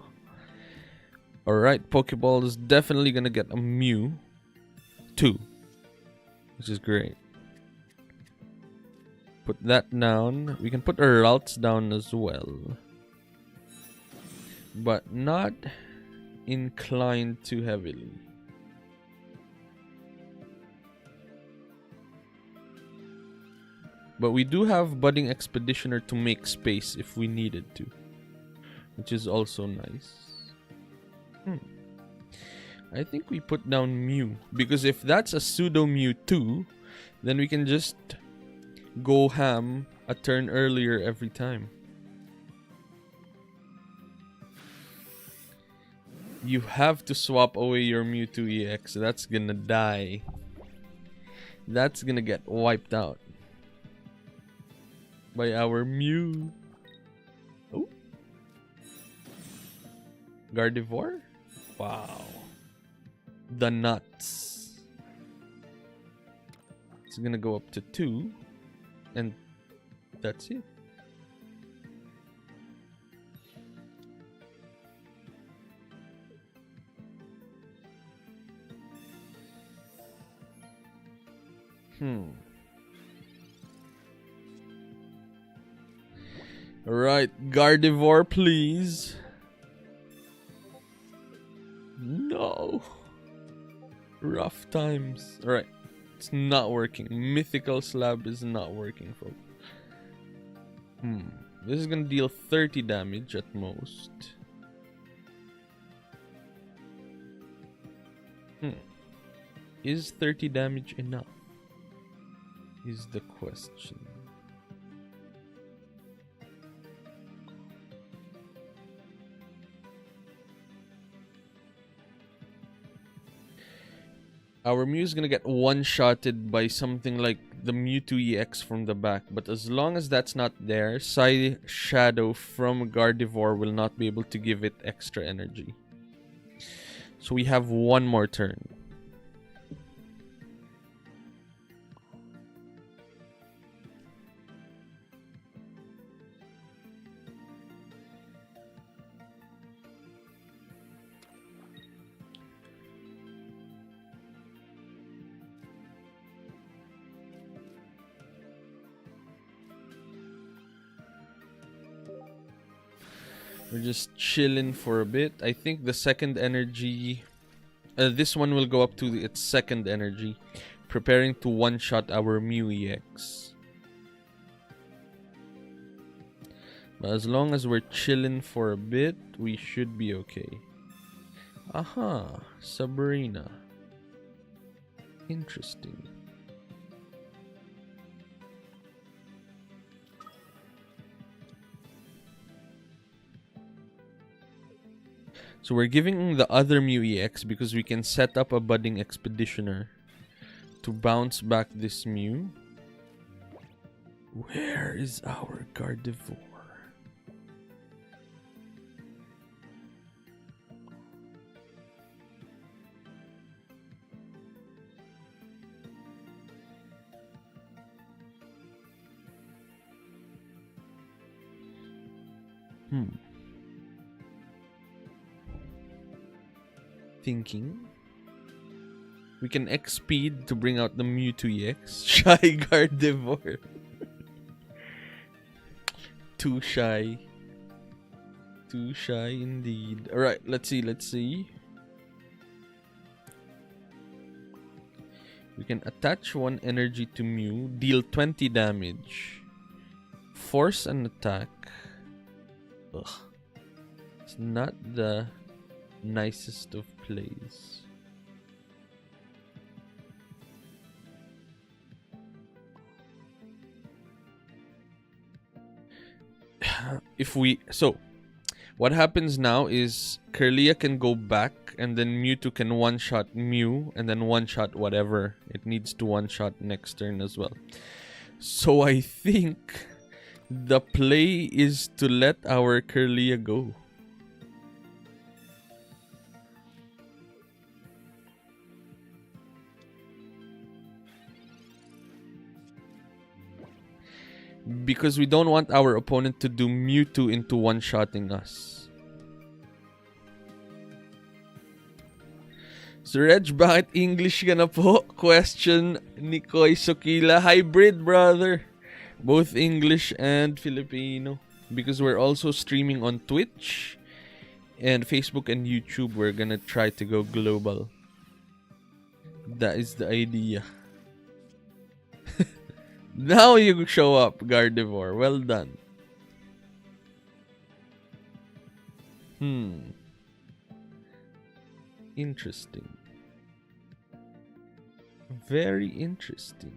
Alright, Pokeball is definitely gonna get a Mew 2, which is great. Put that down. We can put our routes down as well, but not inclined too heavily. But we do have Budding Expeditioner to make space if we needed to, which is also nice. I think we put down Mew, because if that's a pseudo Mewtwo, then we can just go ham a turn earlier every time. You have to swap away your Mewtwo EX. That's gonna die. That's gonna get wiped out by our Mew. Oh, Gardevoir? Wow. The nuts. It's gonna go up to 2. And that's it. Alright, Gardevoir, please. No. Rough times. Alright. It's not working. Mythical Slab is not working, folks. This is gonna deal 30 damage at most. Is 30 damage enough? Is the question. Our Mew is gonna get one-shotted by something like the Mewtwo EX from the back, but as long as that's not there, Psy Shadow from Gardevoir will not be able to give it extra energy. So we have one more turn. We're just chilling for a bit. I think the second energy... this one will go up to its second energy. Preparing to one-shot our Mew EX. But as long as we're chilling for a bit, we should be okay. Aha! Sabrina. Interesting. So we're giving the other Mew EX because we can set up a Budding Expeditioner to bounce back this Mew. Where is our Gardevoir? Thinking. We can X-Speed to bring out the Mewtwo EX. Shy Gardevoir. Too shy. Too shy indeed. Alright, let's see. We can attach one energy to Mew, deal 20 damage. Force an attack. Ugh. It's not the nicest of plays. What happens now is Kirlia can go back and then Mewtwo can one-shot Mew and then one-shot whatever it needs to one-shot next turn as well. So I think The play is to let our Kirlia go. Because we don't want our opponent to do Mewtwo into one-shotting us. So Reg, bakit English ka na po? Question ni Koy Sokila. Hybrid, brother. Both English and Filipino. Because we're also streaming on Twitch and Facebook and YouTube. We're gonna try to go global. That is the idea. Now you show up, Gardevoir. Well done. Interesting. Very interesting.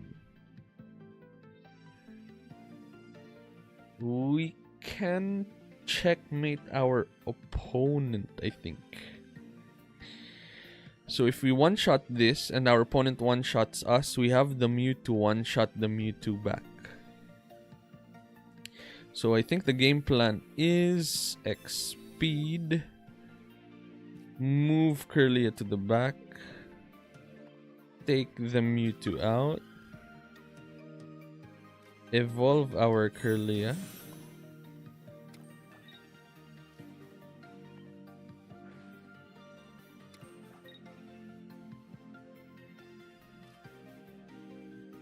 We can checkmate our opponent, I think. So if we one-shot this and our opponent one-shots us, we have the Mewtwo one-shot the Mewtwo back. So I think the game plan is X-Speed, move Kirlia to the back, take the Mewtwo out, evolve our Kirlia,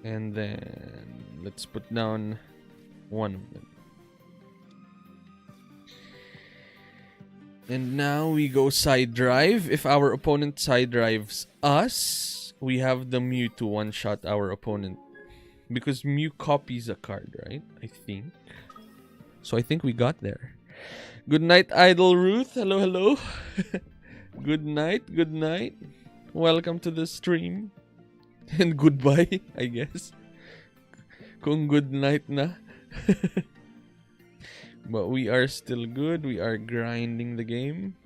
and then let's put down one of them. And now we go side drive. If our opponent side drives us, we have the Mew to one-shot our opponent. Because Mew copies a card, right? I think. So I think we got there. Good night, Idol Ruth. Hello, hello. Good night, good night. Welcome to the stream. And goodbye, I guess. Kung good night na. But we are still good. We are grinding the game.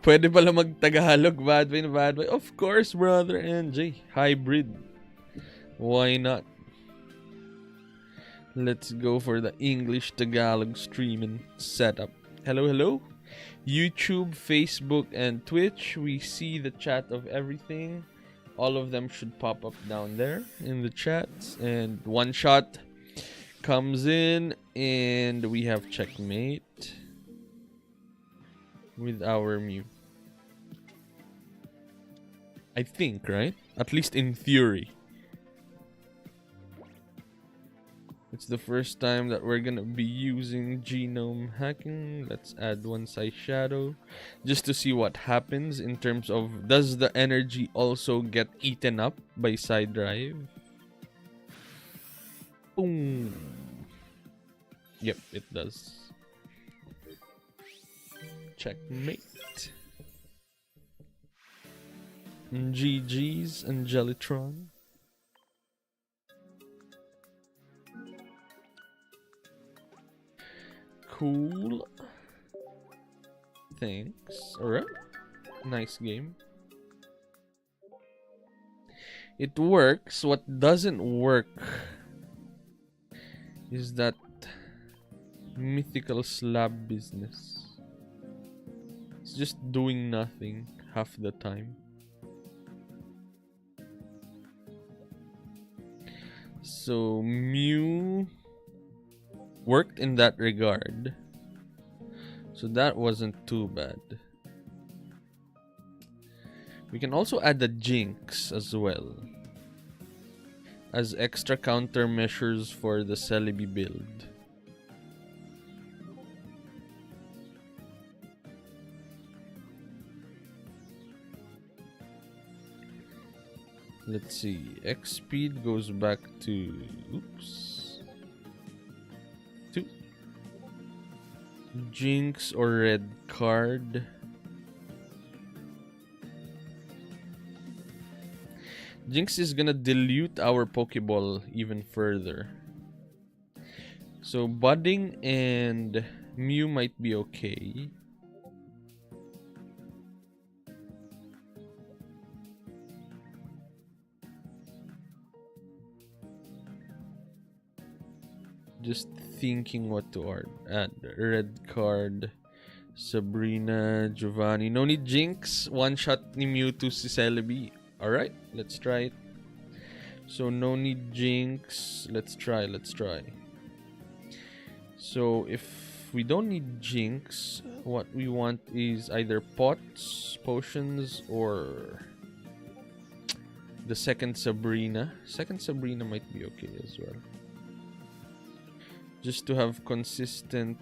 Pwede pala mag-Tagalog. Bad boy na bad boy. Of course, brother NJ. Hybrid. Why not? Let's go for the English Tagalog streaming setup. Hello, hello. YouTube, Facebook, and Twitch. We see the chat of everything. All of them should pop up down there in the chats. And one shot comes in, and we have checkmate with our Mew. I think, right? At least in theory. It's the first time that we're gonna be using genome hacking. Let's add one size shadow just to see what happens in terms of, does the energy also get eaten up by side drive? Boom. Yep, it does. Checkmate. GG's and Jellytron. Cool. Thanks. Alright. Nice game. It works. What doesn't work is that mythical slab business. It's just doing nothing half the time. So Mew worked in that regard, so that wasn't too bad. We can also add the Jinx as well as extra countermeasures for the Celebi build. Let's see, X speed goes back to, oops, 2. Jinx or red card. Jinx is gonna dilute our Pokeball even further. So Budding and Mew might be okay. Just thinking what to add. Red card. Sabrina, Giovanni. No need Jinx. One shot ni Mewtwo si Celebi. Alright, let's try it. So no need Jinx. Let's try. So if we don't need Jinx, what we want is either pots, potions, or the second Sabrina. Second Sabrina might be okay as well. Just to have consistent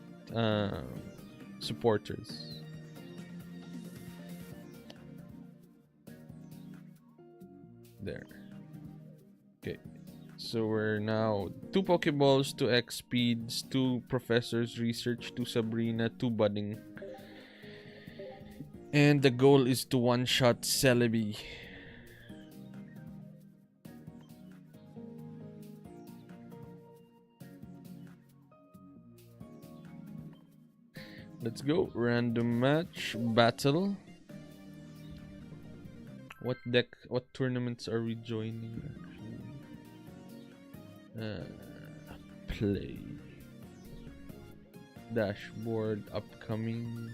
supporters. There. Okay. So we're now 2 Pokeballs, 2 X speeds, 2 Professor's Research, 2 Sabrina, 2 Budding. And the goal is to one-shot Celebi. Let's go. Random match. Battle. What deck, what tournaments are we joining actually? Play. Dashboard. Upcoming.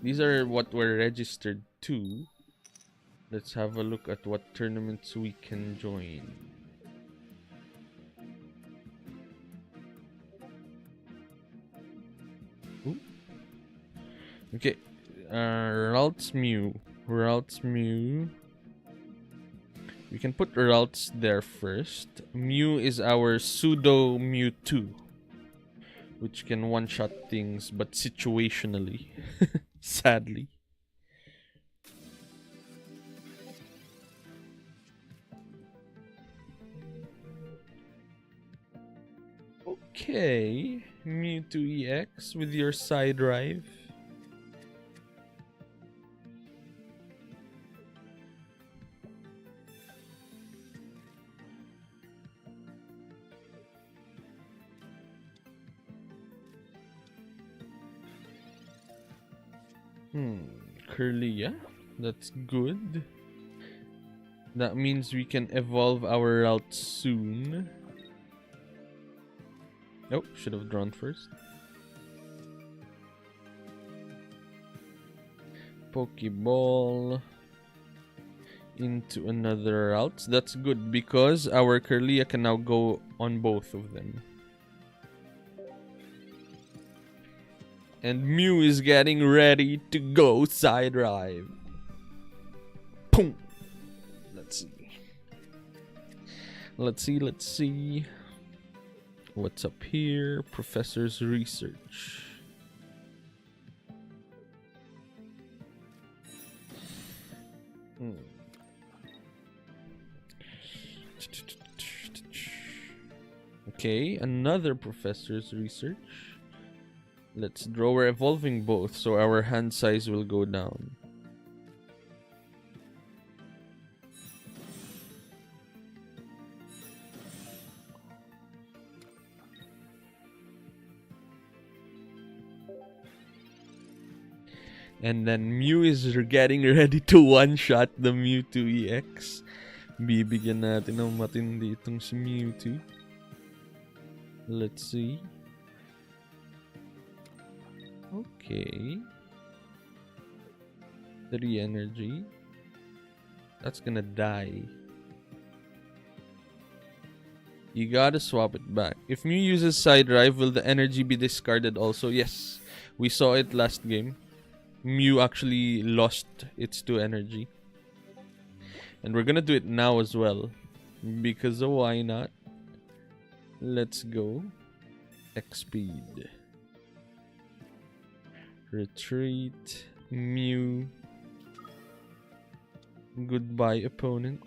These are what we're registered to. Let's have a look at what tournaments we can join. Ooh. Okay. Ralts Mew. We can put Ralts there first. Mew is our pseudo Mewtwo, which can one-shot things, but situationally. Sadly. Okay. Mewtwo EX with your side drive. Curlia, that's good. That means we can evolve our route soon. Oh, should have drawn first. Pokeball into another route. That's good because our Curlia can now go on both of them. And Mew is getting ready to go side drive. Boom. Let's see. What's up here? Professor's Research. Okay, another Professor's Research. Let's draw. We're evolving both, so our hand size will go down. And then Mew is getting ready to one-shot the Mewtwo EX. Bibigyan natin ng matindi itong si Mewtwo. Let's see. Okay. 3 energy. That's gonna die. You gotta swap it back. If Mew uses side drive, will the energy be discarded also? Yes. We saw it last game. Mew actually lost its 2 energy. And we're gonna do it now as well. Because of why not? Let's go. X-Speed. Retreat. Mew. Goodbye, opponent.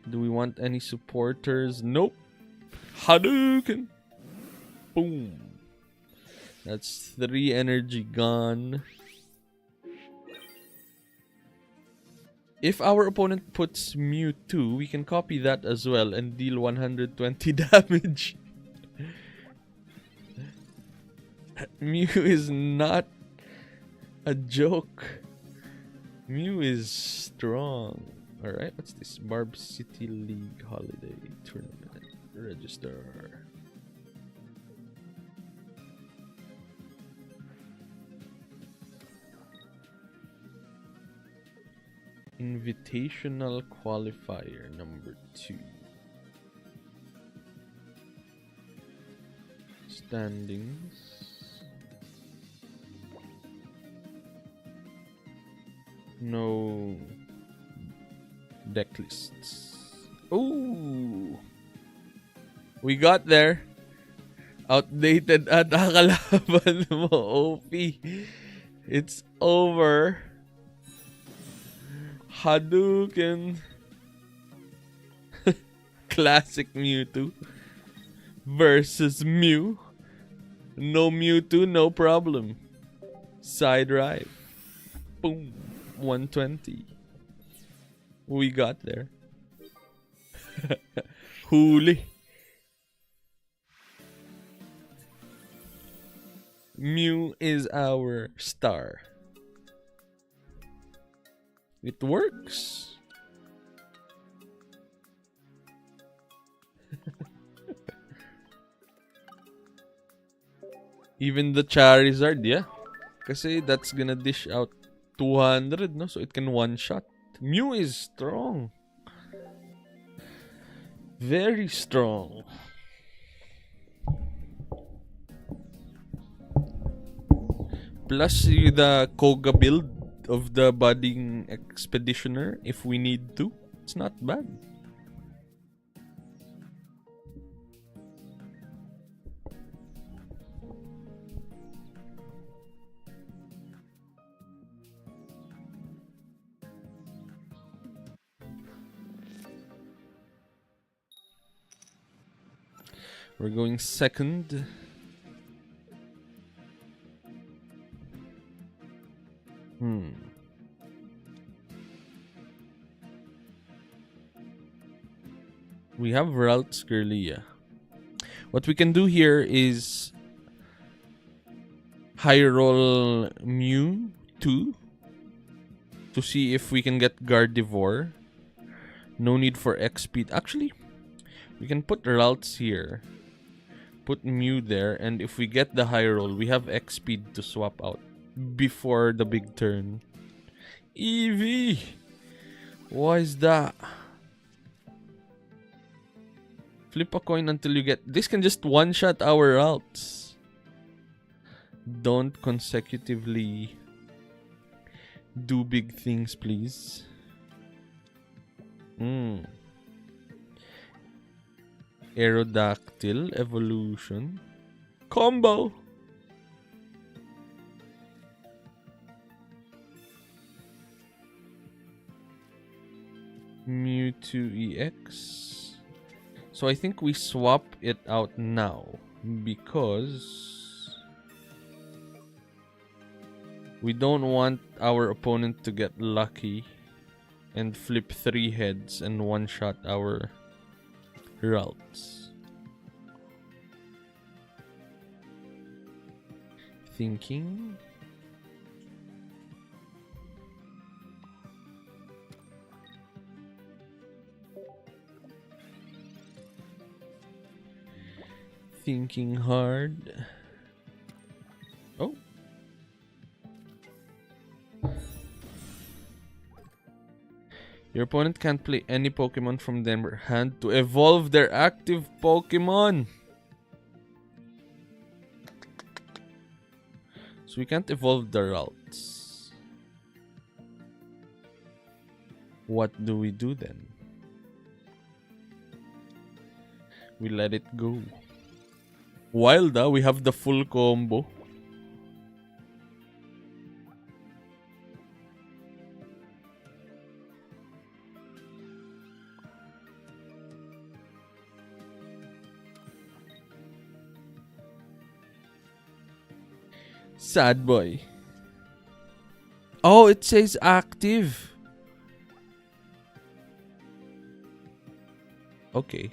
Do we want any supporters? Nope. Hadouken! Boom. That's 3 energy gone. If our opponent puts Mewtwo, we can copy that as well and deal 120 damage. Mew is not a joke. Mew is strong. Alright, what's this? Barb City League Holiday Tournament. Register. Invitational Qualifier number 2. Standings. No deck lists. Ooh, we got there. Outdated at kalaban mo, OP. It's over. Hadouken. Classic Mewtwo versus Mew. No Mewtwo, no problem. Side right. Boom. 120. We got there. Huli. Mew is our star. It works. Even the Charizard, yeah. Kasi that's gonna dish out 200, no? So it can one-shot. Mew is strong. Very strong. Plus the Koga build of the Budding Expeditioner, if we need to. It's not bad. We're going second. We have Ralts Girlia. What we can do here is high roll Mew 2 to see if we can get Gardevoir. No need for XP. Actually, we can put Ralts here. Put Mew there, and if we get the high roll, we have XP to swap out before the big turn. Eevee! Why is that? Flip a coin until you get... This can just one-shot our routes. Don't consecutively do big things, please. Aerodactyl evolution combo. Mewtwo EX. So I think we swap it out now because we don't want our opponent to get lucky and flip 3 heads and one-shot our routes. Thinking. Thinking hard. Oh. Your opponent can't play any Pokemon from their hand to evolve their active Pokemon. So we can't evolve the routes. What do we do then? We let it go. Wild, we have the full combo. Sad boy. Oh, it says active. Okay.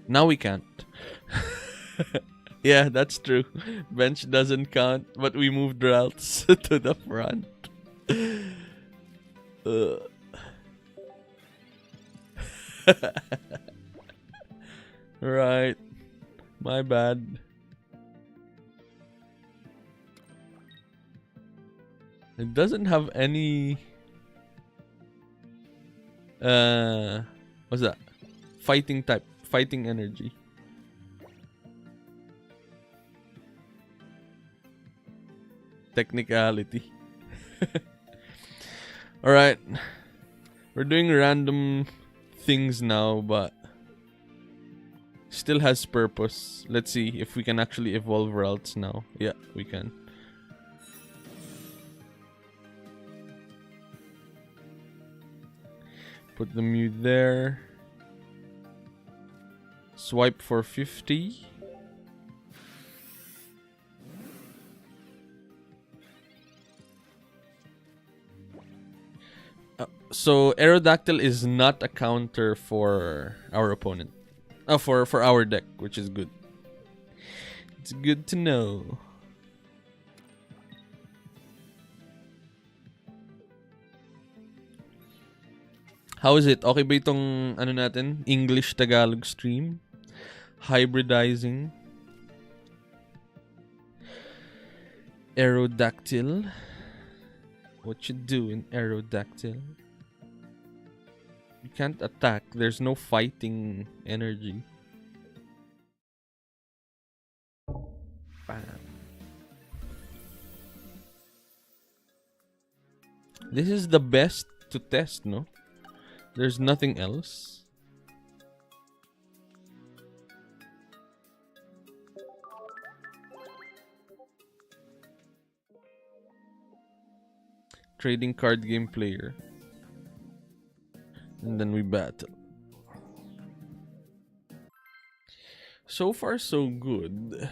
Now we can't. Yeah, that's true. Bench doesn't count, but we moved routes to the front. Right. My bad. It doesn't have any what's that? Fighting type, fighting energy. Technicality. All right. We're doing random things now, but still has purpose. Let's see if we can actually evolve routes now. Yeah, we can. Put the Mew there. Swipe for 50. So Aerodactyl is not a counter for our opponent. For our deck, which is good. It's good to know. How is it? Okay ba itong ano natin? English-Tagalog stream? Hybridizing. Aerodactyl. What you do in Aerodactyl? You can't attack. There's no fighting energy. Bam. This is the best to test, no? There's nothing else. Trading card game player. And then we battle. So far, so good.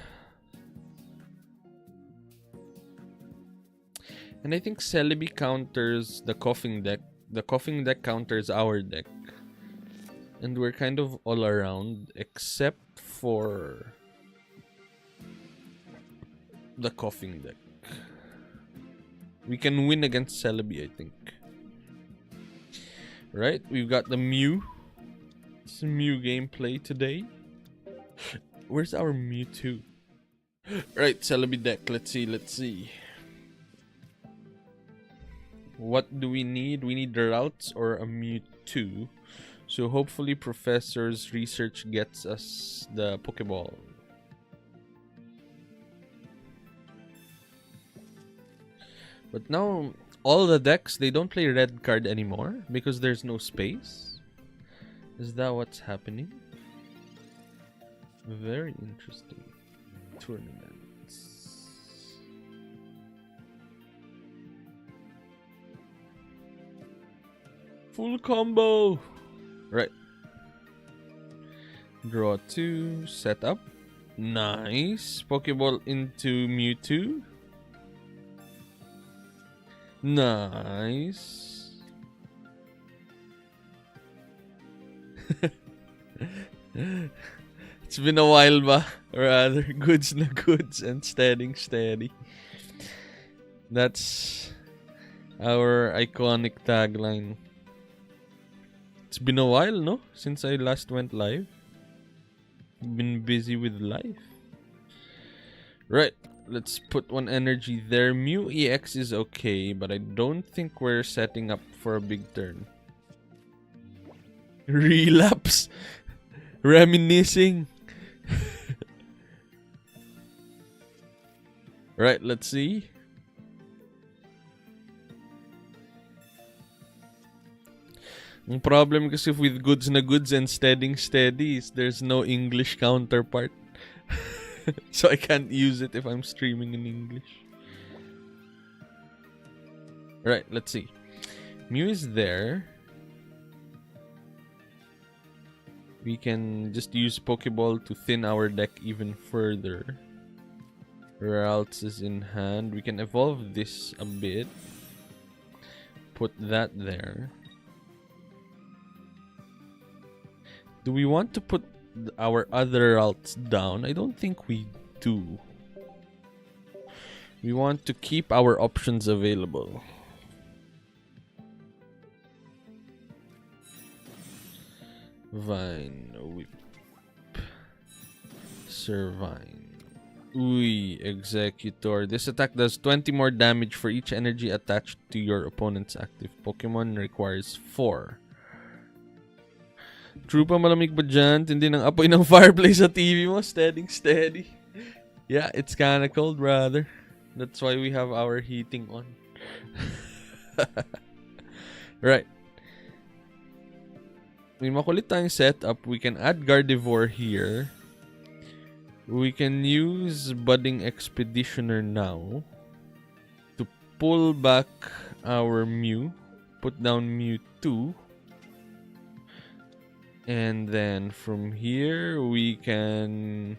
And I think Celebi counters the Coughing deck. The Coughing deck counters our deck. And we're kind of all around, except for the Coughing deck. We can win against Celebi, I think. Right, we've got the Mew. It's a Mew gameplay today. Where's our Mewtwo? Right, Celebi deck. Let's see. What do we need? We need the routes or a Mewtwo. So hopefully Professor's research gets us the Pokeball. But now, all the decks, they don't play red card anymore because there's no space. Is that what's happening? Very interesting. Tournaments. Full combo! Right. Draw 2, set up. Nice. Pokeball into Mewtwo. Nice. It's been a while ba? Rather, goods na goods and steady. That's our iconic tagline. It's been a while, no? Since I last went live. Been busy with life. Right. Let's put one energy there. Mew EX is okay, but I don't think we're setting up for a big turn. Relapse. Reminiscing. Right, let's see. Ang problem kasi with goods na goods and steady is there's no English counterpart. So I can't use it if I'm streaming in English. Right, let's see. Mew is there. We can just use Pokeball to thin our deck even further. Ralts is in hand. We can evolve this a bit. Put that there. Do we want to put our other routes down? I don't think we do. We want to keep our options available. Vine Whip. Servine. Ui, Executor. This attack does 20 more damage for each energy attached to your opponent's active Pokemon. Requires 4. True pa, malamig ba dyan? Tindi ng apoy ng fireplace sa TV mo. Steady. Yeah, it's kinda cold, brother. That's why we have our heating on. Right. May makulit tayong setup. We can add Gardevoir here. We can use Budding Expeditioner now to pull back our Mew. Put down Mew 2. And then from here, we can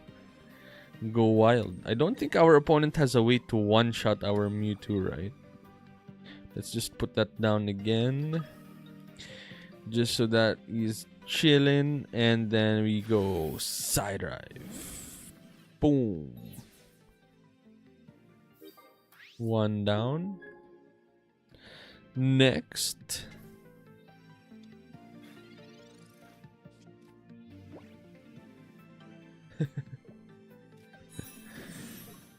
go wild. I don't think our opponent has a way to one-shot our Mewtwo, right? Let's just put that down again. Just so that he's chilling. And then we go Side Drive. Boom. 1 down. Next.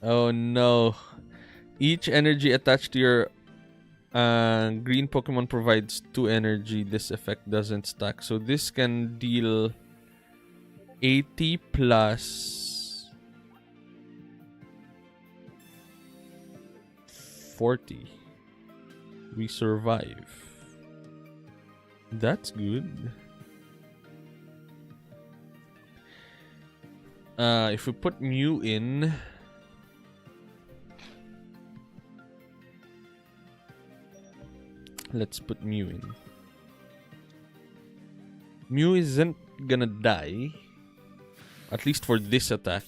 Oh no. Each energy attached to your green Pokemon provides 2 energy. This effect doesn't stack. So this can deal 80 plus 40. We survive. That's good. If we put Mew in, let's put Mew in. Mew isn't gonna die, at least for this attack.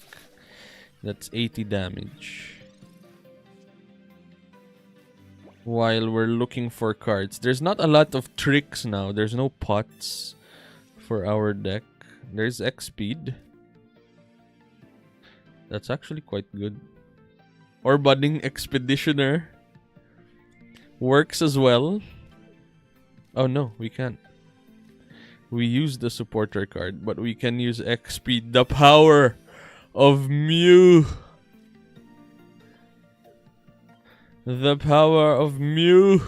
That's 80 damage. While we're looking for cards, there's not a lot of tricks now. There's no pots for our deck. There's X-Speed. That's actually quite good. Or Budding Expeditioner works as well. Oh no, we can't. We use the supporter card, but we can use X-Speed. The power of Mew. The power of Mew.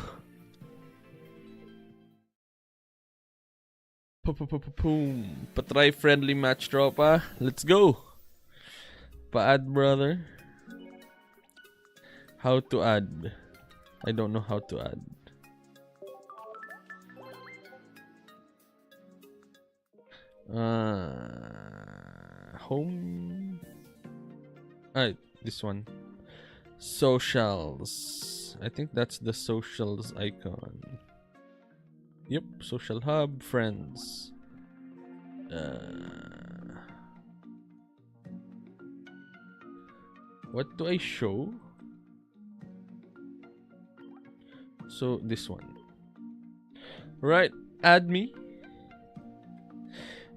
Boom. Patry friendly match, tropa. Let's go. Pa-add, brother. How to add? I don't know how to add. Home. Alright, this one. Socials. I think that's the socials icon. Yep, social hub, friends. What do I show? So this one. Right, add me.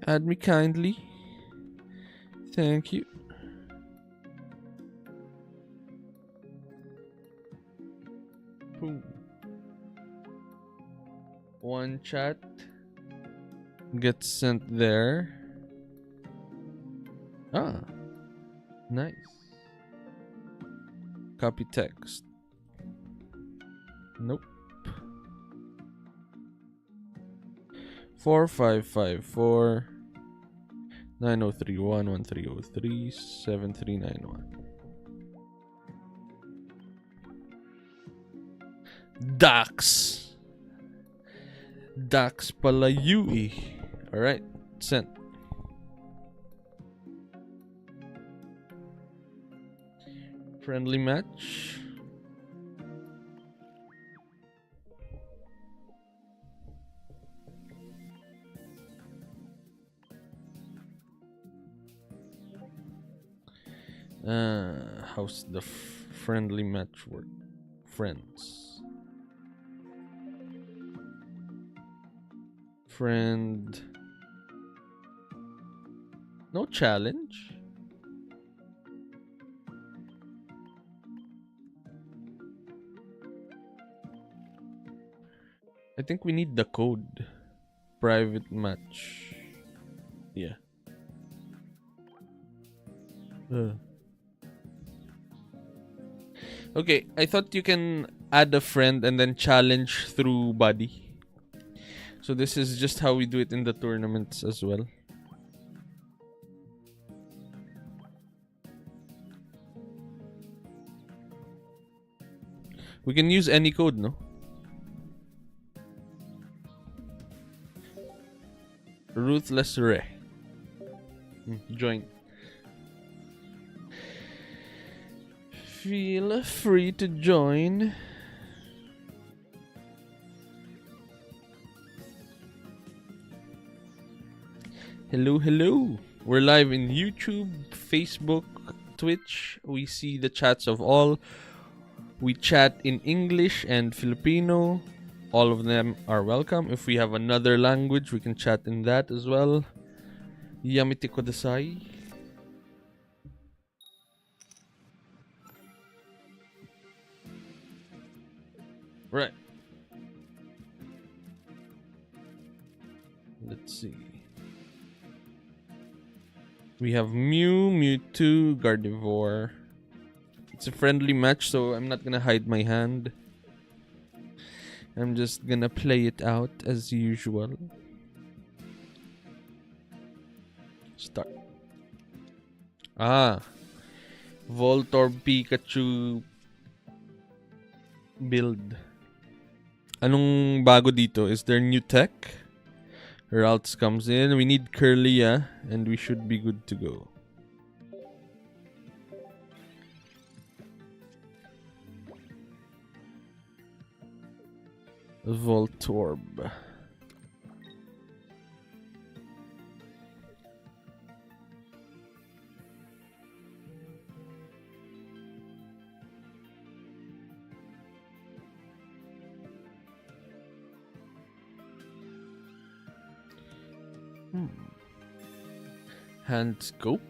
Add me kindly. Thank you. Boom. One chat gets sent there. Ah, nice. Copy text. Nope. 4554 9031 1303 7391. Dax. Dax Palayui. Alright, sent. Friendly match. How's the friendly match work? Friends. Friend. No challenge. I think we need the code. Private match. Yeah. Okay, I thought you can add a friend and then challenge through body. So this is just how we do it in the tournaments as well. We can use any code, no? Ruthless Redge. Join. Feel free to join. Hello, hello. We're live in YouTube, Facebook, Twitch. We see the chats of all. We chat in English and Filipino. All of them are welcome. If we have another language, we can chat in that as well. Yamite kodasai. Right. Let's see. We have Mew, Mewtwo, Gardevoir. It's a friendly match, so I'm not gonna hide my hand. I'm just gonna play it out as usual. Start. Voltorb Pikachu build. Anong bago dito? Is there new tech? Ralts comes in. We need Curlia, and we should be good to go. Voltorb. Hand scope.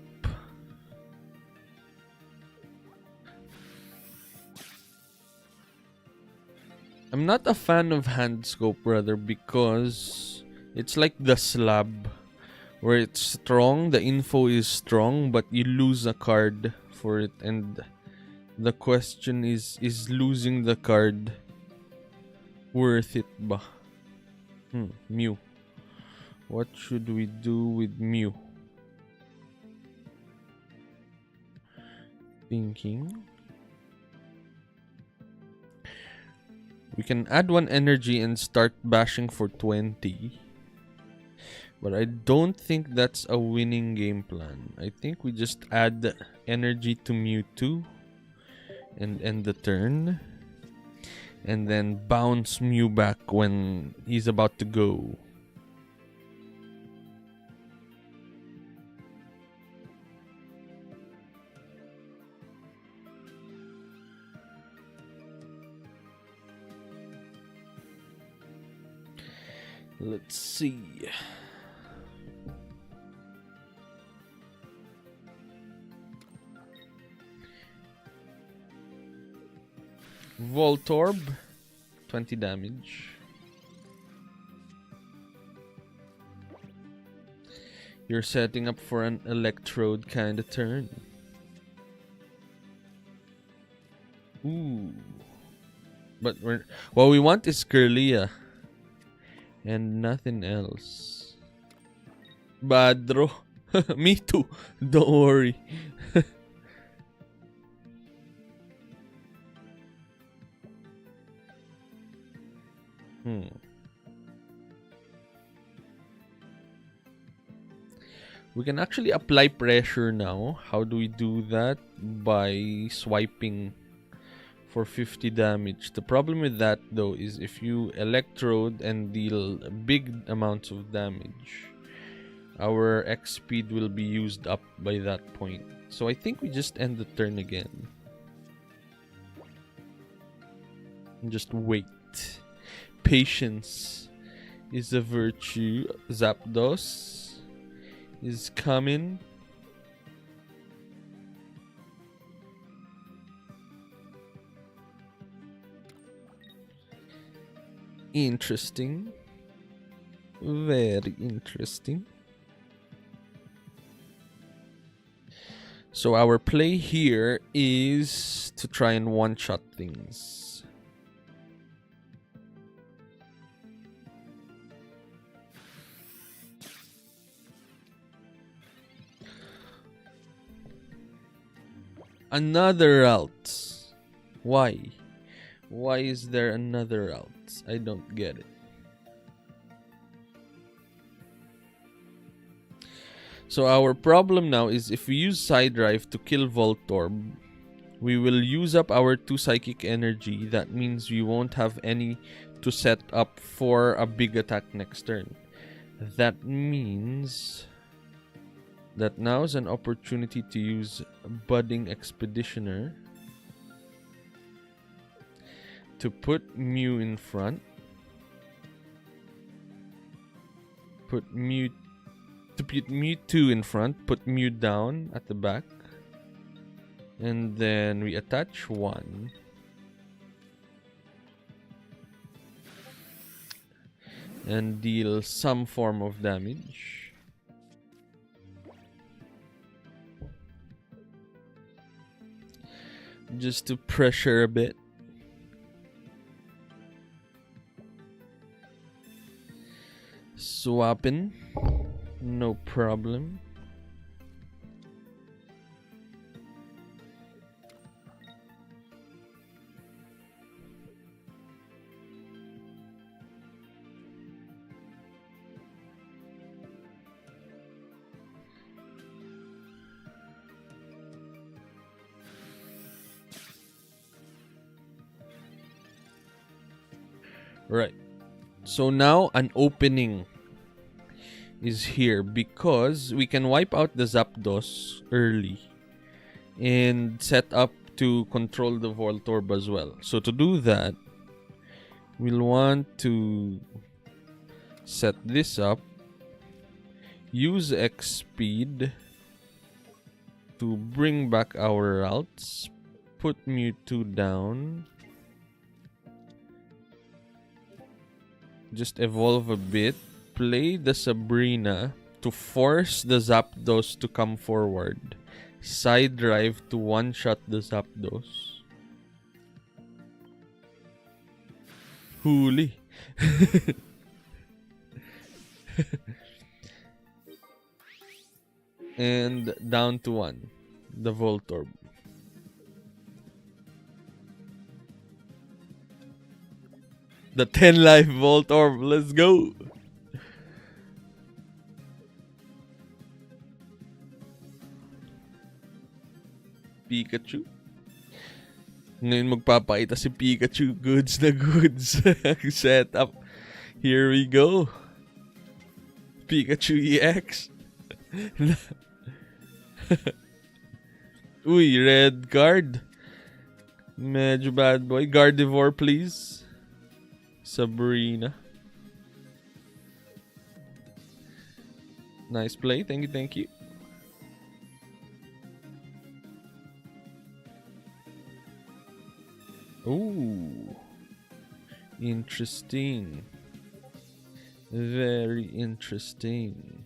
I'm not a fan of hand scope, brother, because it's like the slab where it's strong, the info is strong, but you lose a card for it, and the question is losing the card worth it ba? Mew. What should we do with Mew? Thinking. We can add 1 energy and start bashing for 20. But I don't think that's a winning game plan. I think we just add energy to Mewtwo and end the turn. And then bounce Mew back when he's about to go. Let's see. Voltorb, 20 damage. You're setting up for an electrode kind of turn. Ooh. But what we want is Curlia. And nothing else. Badro. Me too. Don't worry. We can actually apply pressure now. How do we do that? By swiping for 50 damage. The problem with that though is if you electrode and deal big amounts of damage, our X speed will be used up by that point. So I think we just end the turn again. And just wait. Patience is a virtue. Zapdos is coming. Interesting. Very interesting. So our play here is to try and one-shot things. Another alt. Why? Why is there another alt? I don't get it. So our problem now is if we use Side Drive to kill Voltorb, we will use up our 2 psychic energy. That means we won't have any to set up for a big attack next turn. That means that now is an opportunity to use Budding Expeditioner to put Mew in front. Put Mew to put Mewtwo in front, put Mew down at the back. And then we attach 1. And deal some form of damage. Just to pressure a bit. Swapping. No problem. Right. So now an opening is here because we can wipe out the Zapdos early and set up to control the Voltorb as well. So to do that, we'll want to set this up, use X speed to bring back our routes, put Mewtwo down, just evolve a bit, play the Sabrina to force the Zapdos to come forward, Side Drive to one-shot the Zapdos. Huli. And down to 1, the Voltorb. The 10 life Voltorb, let's go! Pikachu. Ngayon magpapakita si Pikachu. Goods na goods. Setup. Here we go. Pikachu EX. Uy, red card. Medyo bad boy. Gardevoir, please. Sabrina. Nice play. Thank you, thank you. Ooh. Interesting. Very interesting.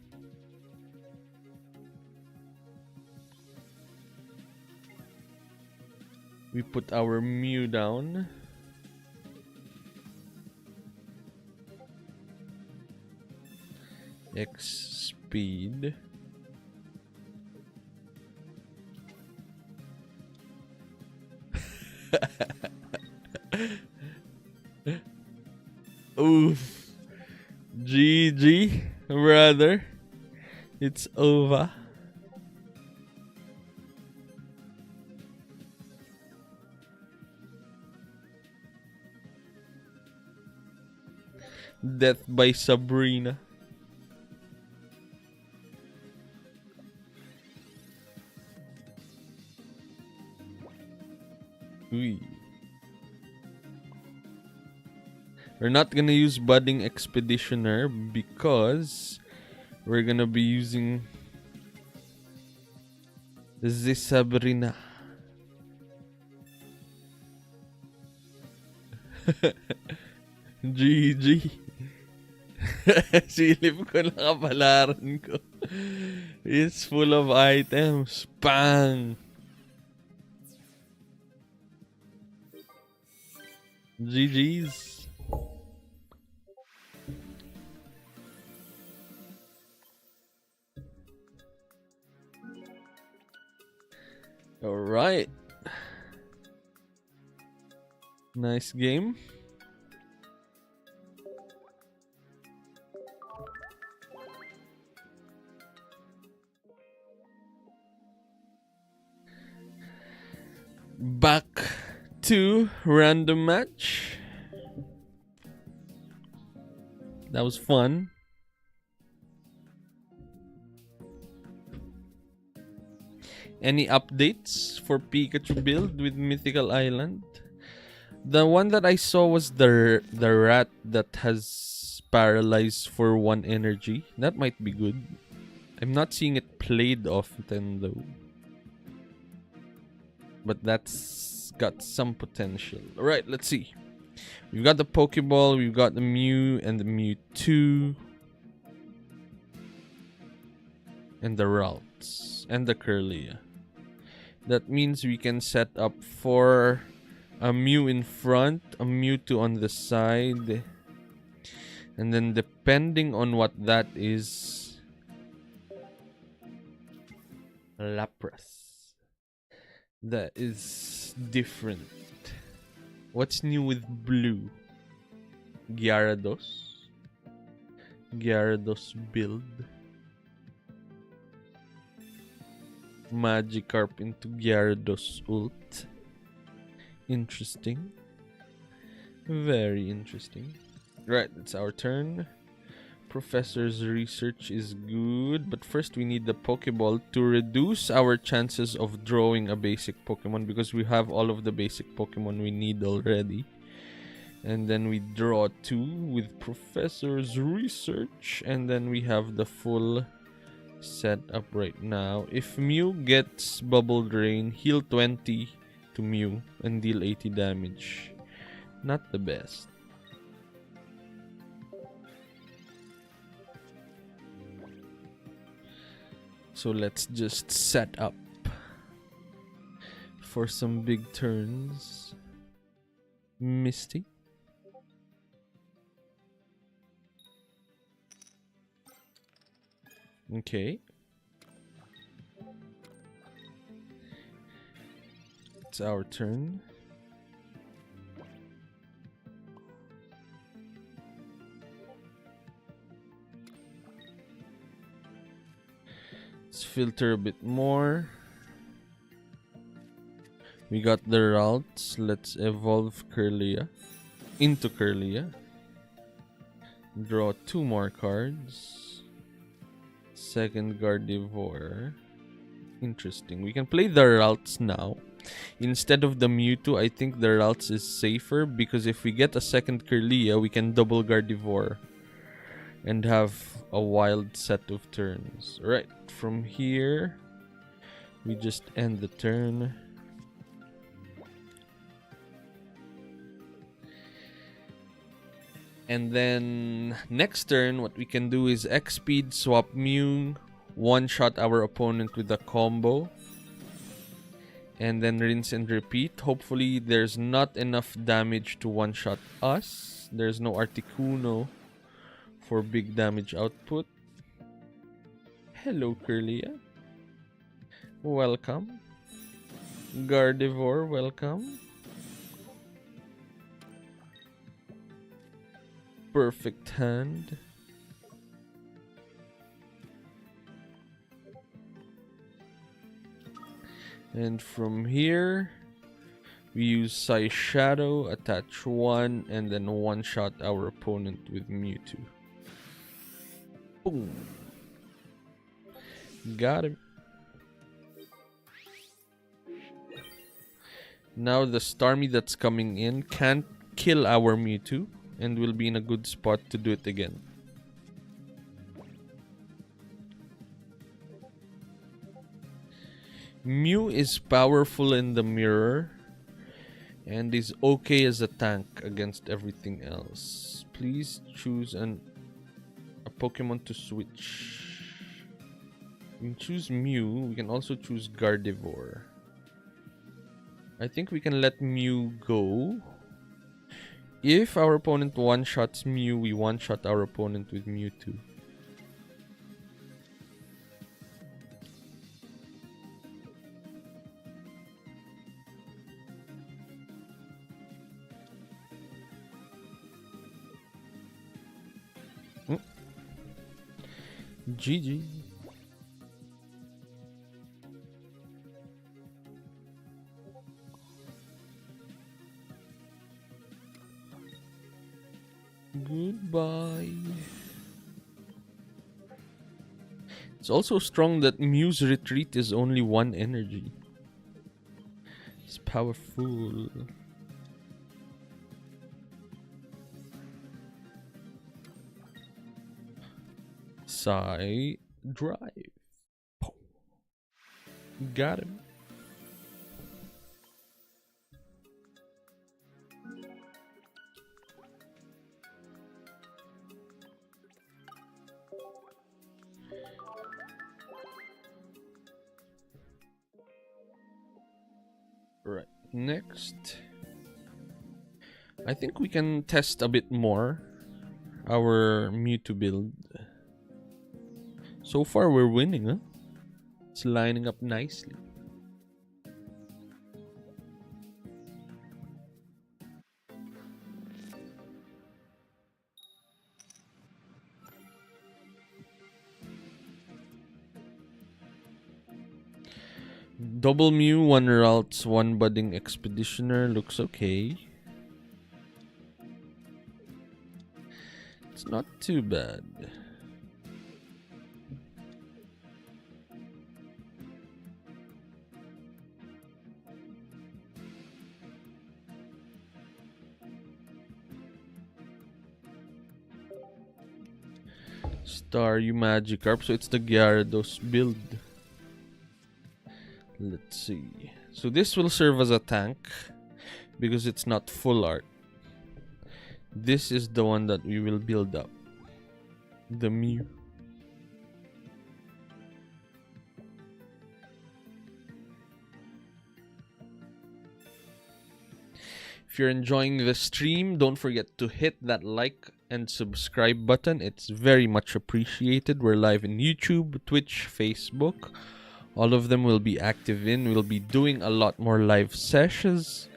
We put our Mew down. X speed. Oof. GG, brother. It's over. Death by Sabrina. Uy. We're not gonna use Budding Expeditioner because we're gonna be using the Sabrina. GG. Silip ko na kapalaran ko. It's full of items. Bang! GG's. Alright. Nice game. Back to random match. That was fun. Any updates for Pikachu build with Mythical Island? The one that I saw was the rat that has paralyzed for 1 energy. That might be good. I'm not seeing it played often though. But that's got some potential. Alright, let's see. We've got the Pokeball, we've got the Mew and the Mewtwo. And the Ralts. And the Curlia. That means we can set up for a Mew in front, a Mewtwo on the side. And then depending on what that is, Lapras. That is different. What's new with blue? Gyarados. Gyarados build. Magikarp into Gyarados ult. Interesting. Very interesting. Right, it's our turn. Professor's research is good, but first we need the Pokeball to reduce our chances of drawing a basic Pokemon because we have all of the basic Pokemon we need already. And then we draw 2 with Professor's research, and then we have the full set up right now. If Mew gets Bubble Drain, heal 20 to Mew and deal 80 damage. Not the best. So let's just set up for some big turns. Misty. Okay. It's our turn. Let's filter a bit more. We got the routes. Let's evolve Curlia into Curlia. Draw 2 more cards. Second Gardevoir. Interesting. We can play the routes now. Instead of the Mewtwo, I think the routes is safer because if we get a second Curlia, we can double Gardevoir and have a wild set of turns. Right, from here, we just end the turn. And then next turn, what we can do is X-Speed, swap Mew, one-shot our opponent with a combo. And then rinse and repeat. Hopefully, there's not enough damage to one-shot us. There's no Articuno for big damage output. Hello, Curlia. Welcome. Gardevoir, welcome. Perfect hand. And from here, we use Psy Shadow, attach 1, and then one-shot our opponent with Mewtwo. Boom. Got him. Now the Starmie that's coming in can't kill our Mewtwo and will be in a good spot to do it again. Mew is powerful in the mirror and is okay as a tank against everything else. Please choose an a Pokemon to switch. We can choose Mew. We can also choose Gardevoir. I think we can let Mew go. If our opponent one-shots Mew, we one-shot our opponent with Mewtwo. GG. Goodbye. It's also strong that Mew's retreat is only 1 energy. It's powerful. Psy drive. Got him. Right, next. I think we can test a bit more our Mewtwo build. So far, we're winning, huh? It's lining up nicely. Double Mew, 1 Ralts, 1 Budding Expeditioner looks okay. It's not too bad. Staryu Magikarp, so it's the Gyarados build. Let's see. So this will serve as a tank because it's not full art. This is the one that we will build up. The Mew. If you're enjoying the stream, don't forget to hit that like and subscribe button. It's very much appreciated. We're live in YouTube, Twitch, Facebook. All of them will be active in. We'll be doing a lot more live sessions.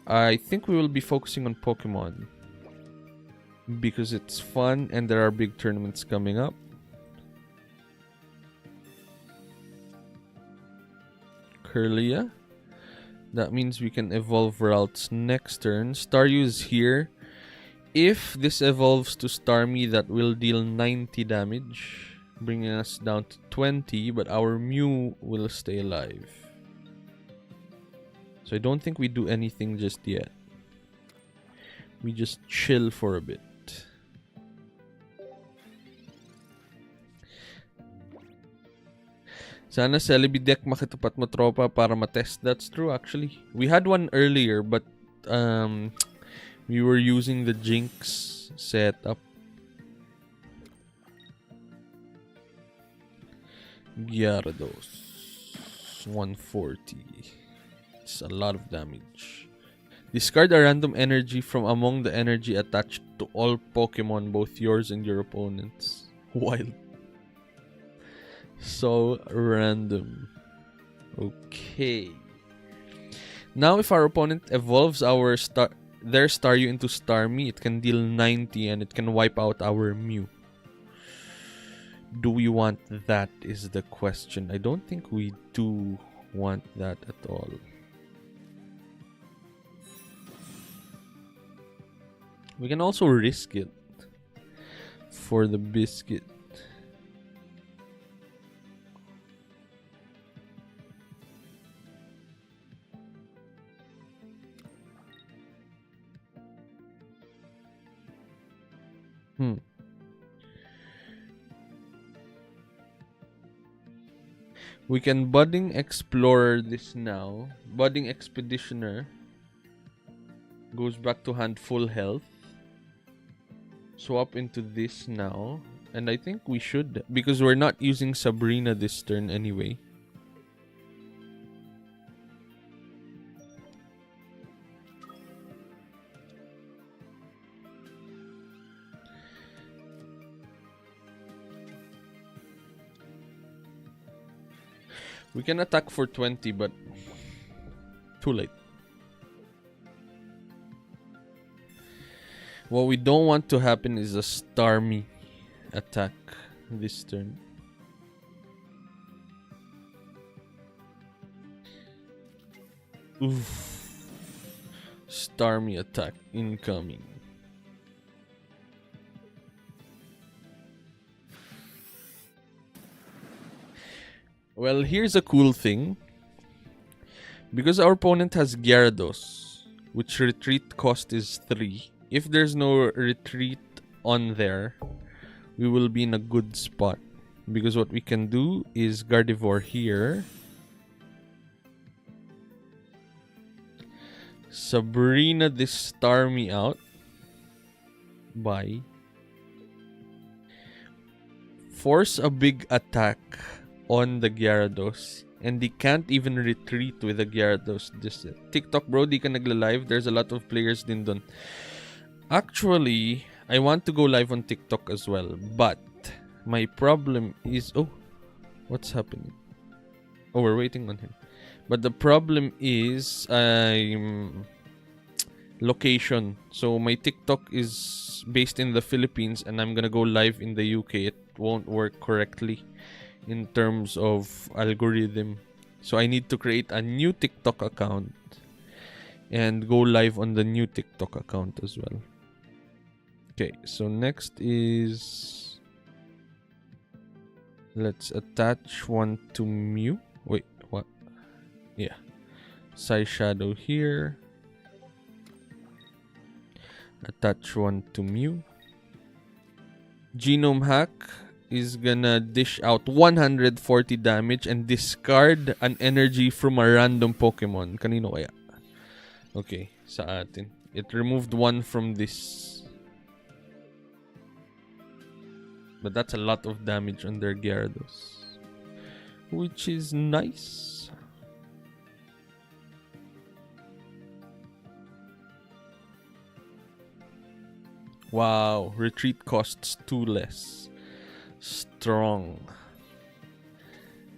I think we will be focusing on Pokemon because it's fun and there are big tournaments coming up. Curlia. That means we can evolve Ralts next turn. Staryu is here. If this evolves to Starmie, that will deal 90 damage, bringing us down to 20, but our Mew will stay alive. So I don't think we do anything just yet. We just chill for a bit. Sana Celebi deck makitapat mo tropa para matest. That's true actually. We had one earlier but we were using the Jinx setup. Gyarados 140. It's a lot of damage. Discard a random energy from among the energy attached to all Pokemon, both yours and your opponent's. Wild. So random. Okay. Now if our opponent evolves their Staryu into Starmie, it can deal 90 and it can wipe out our Mew. Do we want that is the question. I don't think we do want that at all. We can also risk it for the biscuit. We can Budding Explorer this now. Budding Expeditioner goes back to hand full health. Swap into this now. And I think we should, because we're not using Sabrina this turn anyway. We can attack for 20, but too late. What we don't want to happen is a Starmie attack this turn. Oof. Starmie attack incoming. Well, here's a cool thing. Because our opponent has Gyarados, which retreat cost is 3. If there's no retreat on there, we will be in a good spot. Because what we can do is Gardevoir here. Sabrina this Starmie out. Bye. Force a big attack on the Gyarados. And they can't even retreat with the Gyarados. This TikTok bro, di ka nagla-live. There's a lot of players din dun. Actually, I want to go live on TikTok as well. But my problem is... Oh, what's happening? Oh, we're waiting on him. But the problem is... location. So my TikTok is based in the Philippines and I'm gonna go live in the UK. It won't work correctly in terms of algorithm. So I need to create a new TikTok account and go live on the new TikTok account as well. Okay, so next is... Let's attach one to Mew. Wait, what? Yeah. Psy Shadow here. Attach one to Mew. Genome Hack is gonna dish out 140 damage and discard an energy from a random Pokemon. Kanino kaya? Okay, sa atin. It removed one from this. But that's a lot of damage on their Gyarados, which is nice. Wow, retreat costs 2 less. Strong.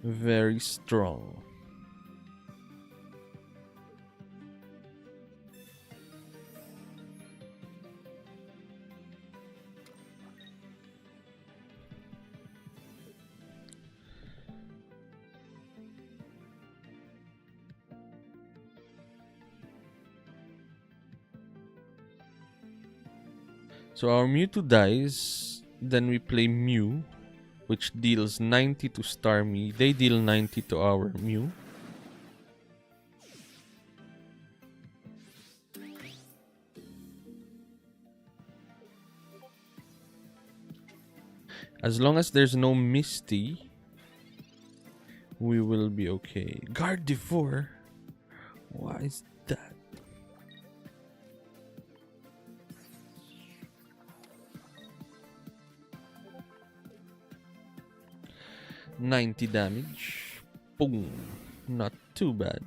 Very strong. So our Mewtwo dies, then we play Mew, which deals 90 to Starmie. They deal 90 to our Mew. As long as there's no Misty, we will be okay. Gardevoir? Why is that? $90 damage. Boom. Not too bad.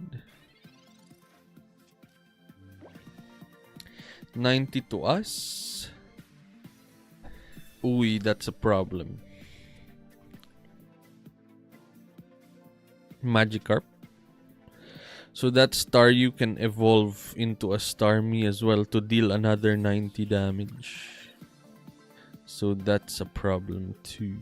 90 to us. Ooh, that's a problem. Magikarp. So that Staryu can evolve into a Starmie as well to deal another 90 damage. So that's a problem too.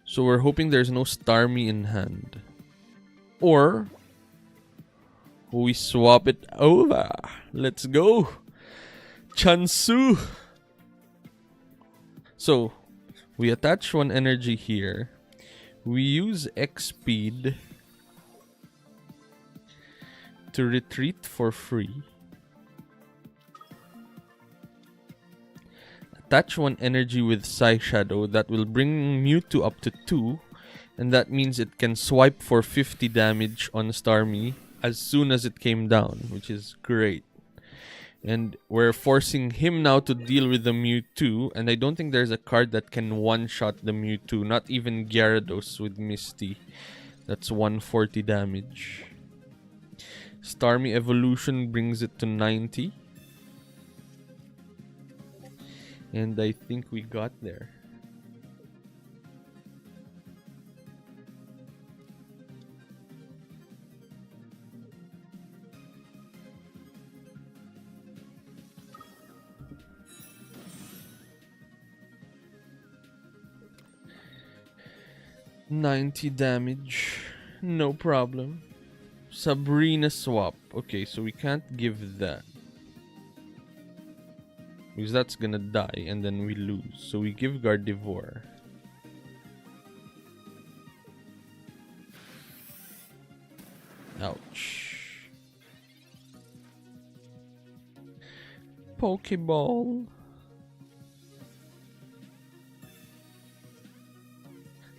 So we're hoping there's no Starmie in hand. Or we swap it over. Let's go. Chansu. So we attach one energy here. We use X-Speed to retreat for free. Attach one energy with Psy Shadow. That will bring Mewtwo up to 2. And that means it can swipe for 50 damage on Starmie as soon as it came down, which is great. And we're forcing him now to deal with the Mewtwo, and I don't think there's a card that can one-shot the Mewtwo, not even Gyarados with Misty. That's 140 damage. Starmie Evolution brings it to 90. And I think we got there. $90 damage, no problem. Sabrina swap. Okay, so we can't give that because that's gonna die and then we lose. So we give Gardevoir. Ouch. Pokeball.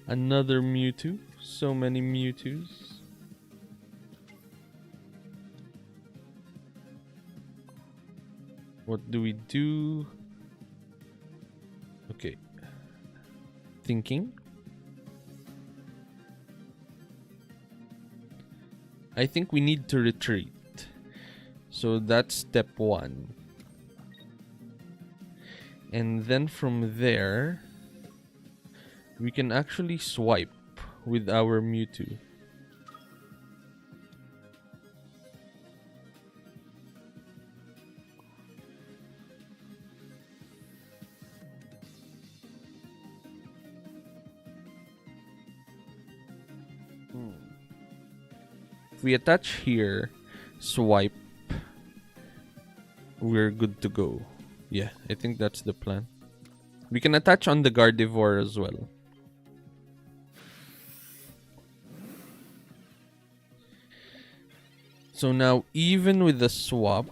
Another Mewtwo. So many Mewtwo's. What do we do? Okay. Thinking. I think we need to retreat. So that's step 1. And then from there, we can actually swipe with our Mewtwo. If we attach here, swipe, we're good to go. Yeah, I think that's the plan. We can attach on the Gardevoir as well. So now, even with the swap,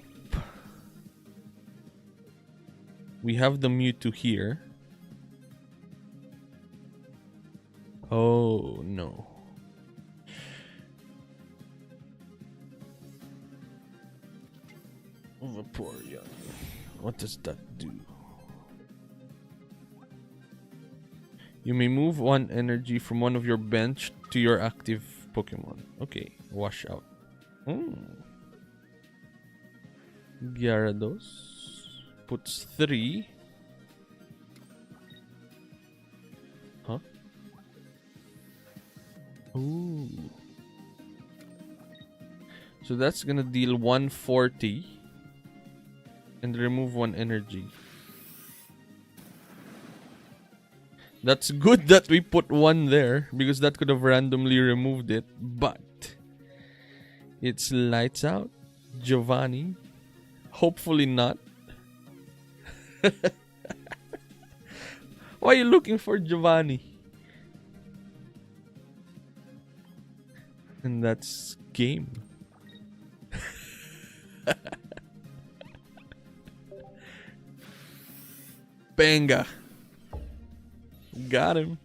we have the Mewtwo here. Oh, no. Vaporeon. What does that do? You may move one energy from one of your bench to your active Pokemon. Okay, wash out. Gyarados puts 3. Huh? Ooh. So that's gonna deal 140 and remove 1 energy. That's good that we put 1 there because that could have randomly removed it, but it's lights out. Giovanni. Hopefully not. Why are you looking for Giovanni? And that's game. Banga. Got him.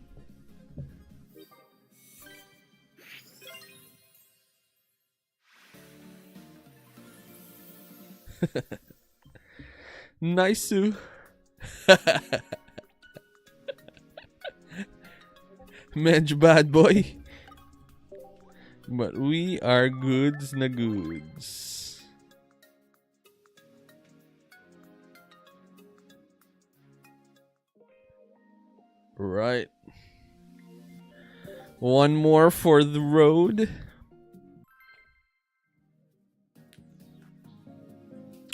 Nice. Medj bad boy. But we are goods na goods. Right. One more for the road.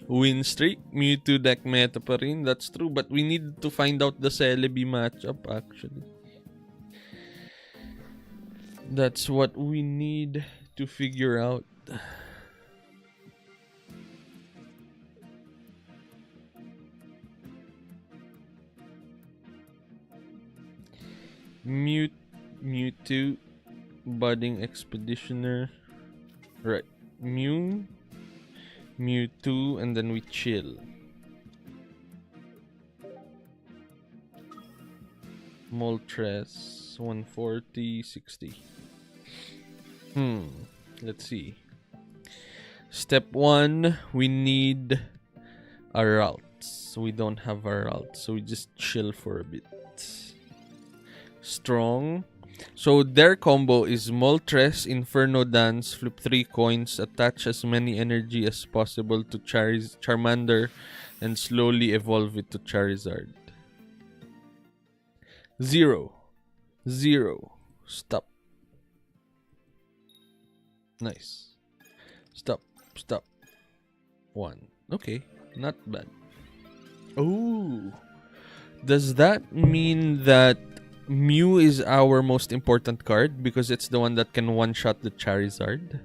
Win streak. Mewtwo deck meta pa rin. That's true. But we need to find out the Celebi matchup actually. That's what we need to figure out. Mewtwo, Budding Expeditioner. Right. Mewtwo, and then we chill. Moltres, 140, 60. Let's see. Step 1, we need a route. We don't have a route, so we just chill for a bit. Strong. So their combo is Moltres, Inferno Dance, flip 3 coins, attach as many energy as possible to Charmander, and slowly evolve it to Charizard. 0. 0. Stop. Nice. Stop. Stop. 1. Okay, not bad. Oh. Does that mean that Mew is our most important card because it's the one that can one-shot the Charizard?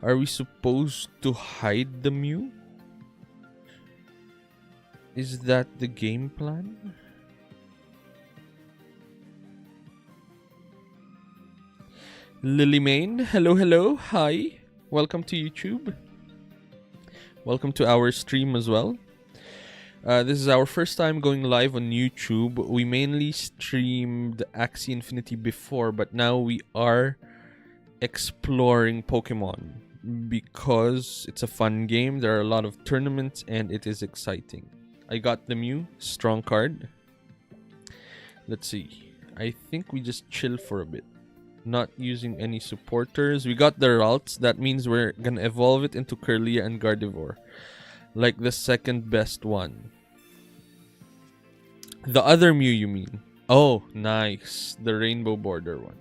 Are we supposed to hide the Mew? Is that the game plan? Lily Main, hello, hello, hi. Welcome to YouTube. Welcome to our stream as well. This is our first time going live on YouTube. We mainly streamed Axie Infinity before, but now we are exploring Pokemon because it's a fun game. There are a lot of tournaments and it is exciting. I got the Mew, strong card. Let's see. I think we just chill for a bit. Not using any supporters. We got the routes. That means we're gonna evolve it into Kirlia and Gardevoir. Like the second best one. The other Mew, you mean? Oh, nice. The rainbow border one.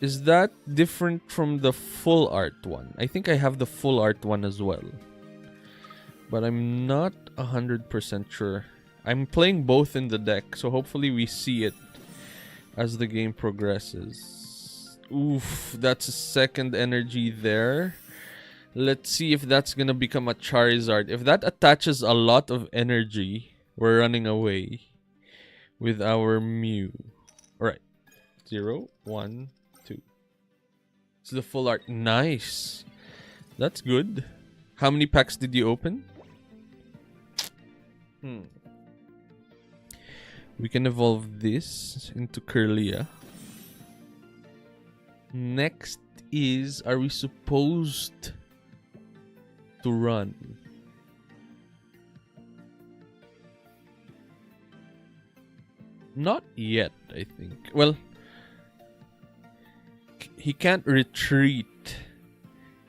Is that different from the full art one? I think I have the full art one as well. But I'm not 100% sure. I'm playing both in the deck, so hopefully we see it as the game progresses. Oof, that's a second energy there. Let's see if that's gonna become a Charizard. If that attaches a lot of energy, we're running away with our Mew. Alright. 0, 1, 2. It's the full art. Nice. That's good. How many packs did you open? We can evolve this into Kirlia. Next is, are we supposed to run? Not yet, I think. Well, he can't retreat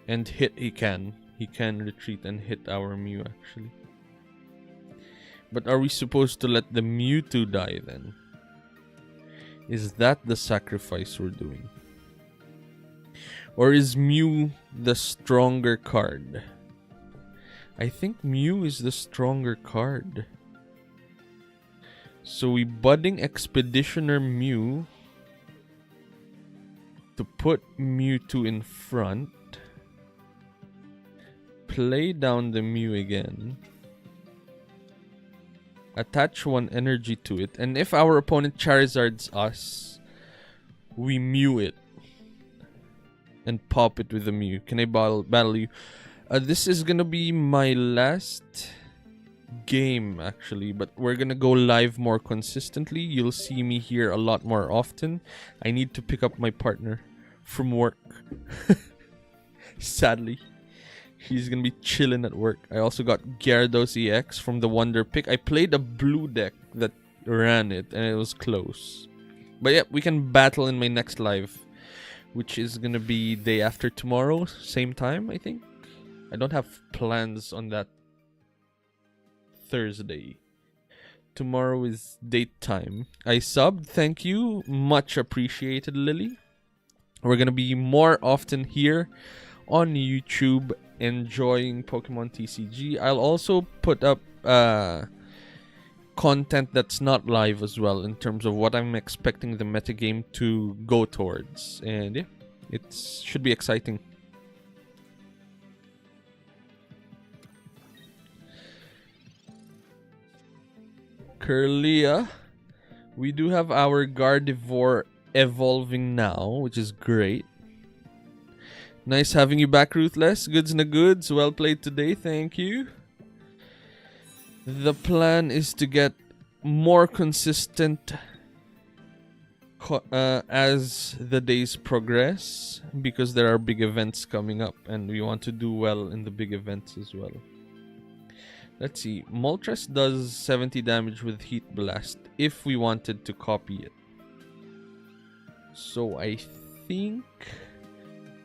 and hit. He can retreat and hit our Mew actually. But are we supposed to let the Mewtwo die then? Is that the sacrifice we're doing? Or is Mew the stronger card? I think Mew is the stronger card. So we budding Expeditioner Mew to put Mewtwo in front. Play down the Mew again. Attach one energy to it. And if our opponent Charizards us, we Mew it. And pop it with the Mew. Can I battle you? This is gonna be my last game actually, but we're gonna go live more consistently. You'll see me here a lot more often. I need to pick up my partner from work. Sadly, he's gonna be chilling at work. I also got Gyarados EX from the Wonder Pick. I played a blue deck that ran it and it was close. But yeah, we can battle in my next live, which is gonna be day after tomorrow, same time I think. I don't have plans on that Thursday. Tomorrow is date time. I subbed, thank you. Much appreciated, Lily. We're gonna be more often here on YouTube enjoying Pokemon TCG. I'll also put up content that's not live as well in terms of what I'm expecting the metagame to go towards. And yeah, it should be exciting. Kirlia. We do have our Gardevoir evolving now, which is great. Nice having you back, Ruthless. Goods na goods. Well played today. Thank you. The plan is to get more consistent as the days progress, because there are big events coming up and we want to do well in the big events as well. Let's see. Moltres does 70 damage with Heat Blast if we wanted to copy it. So I think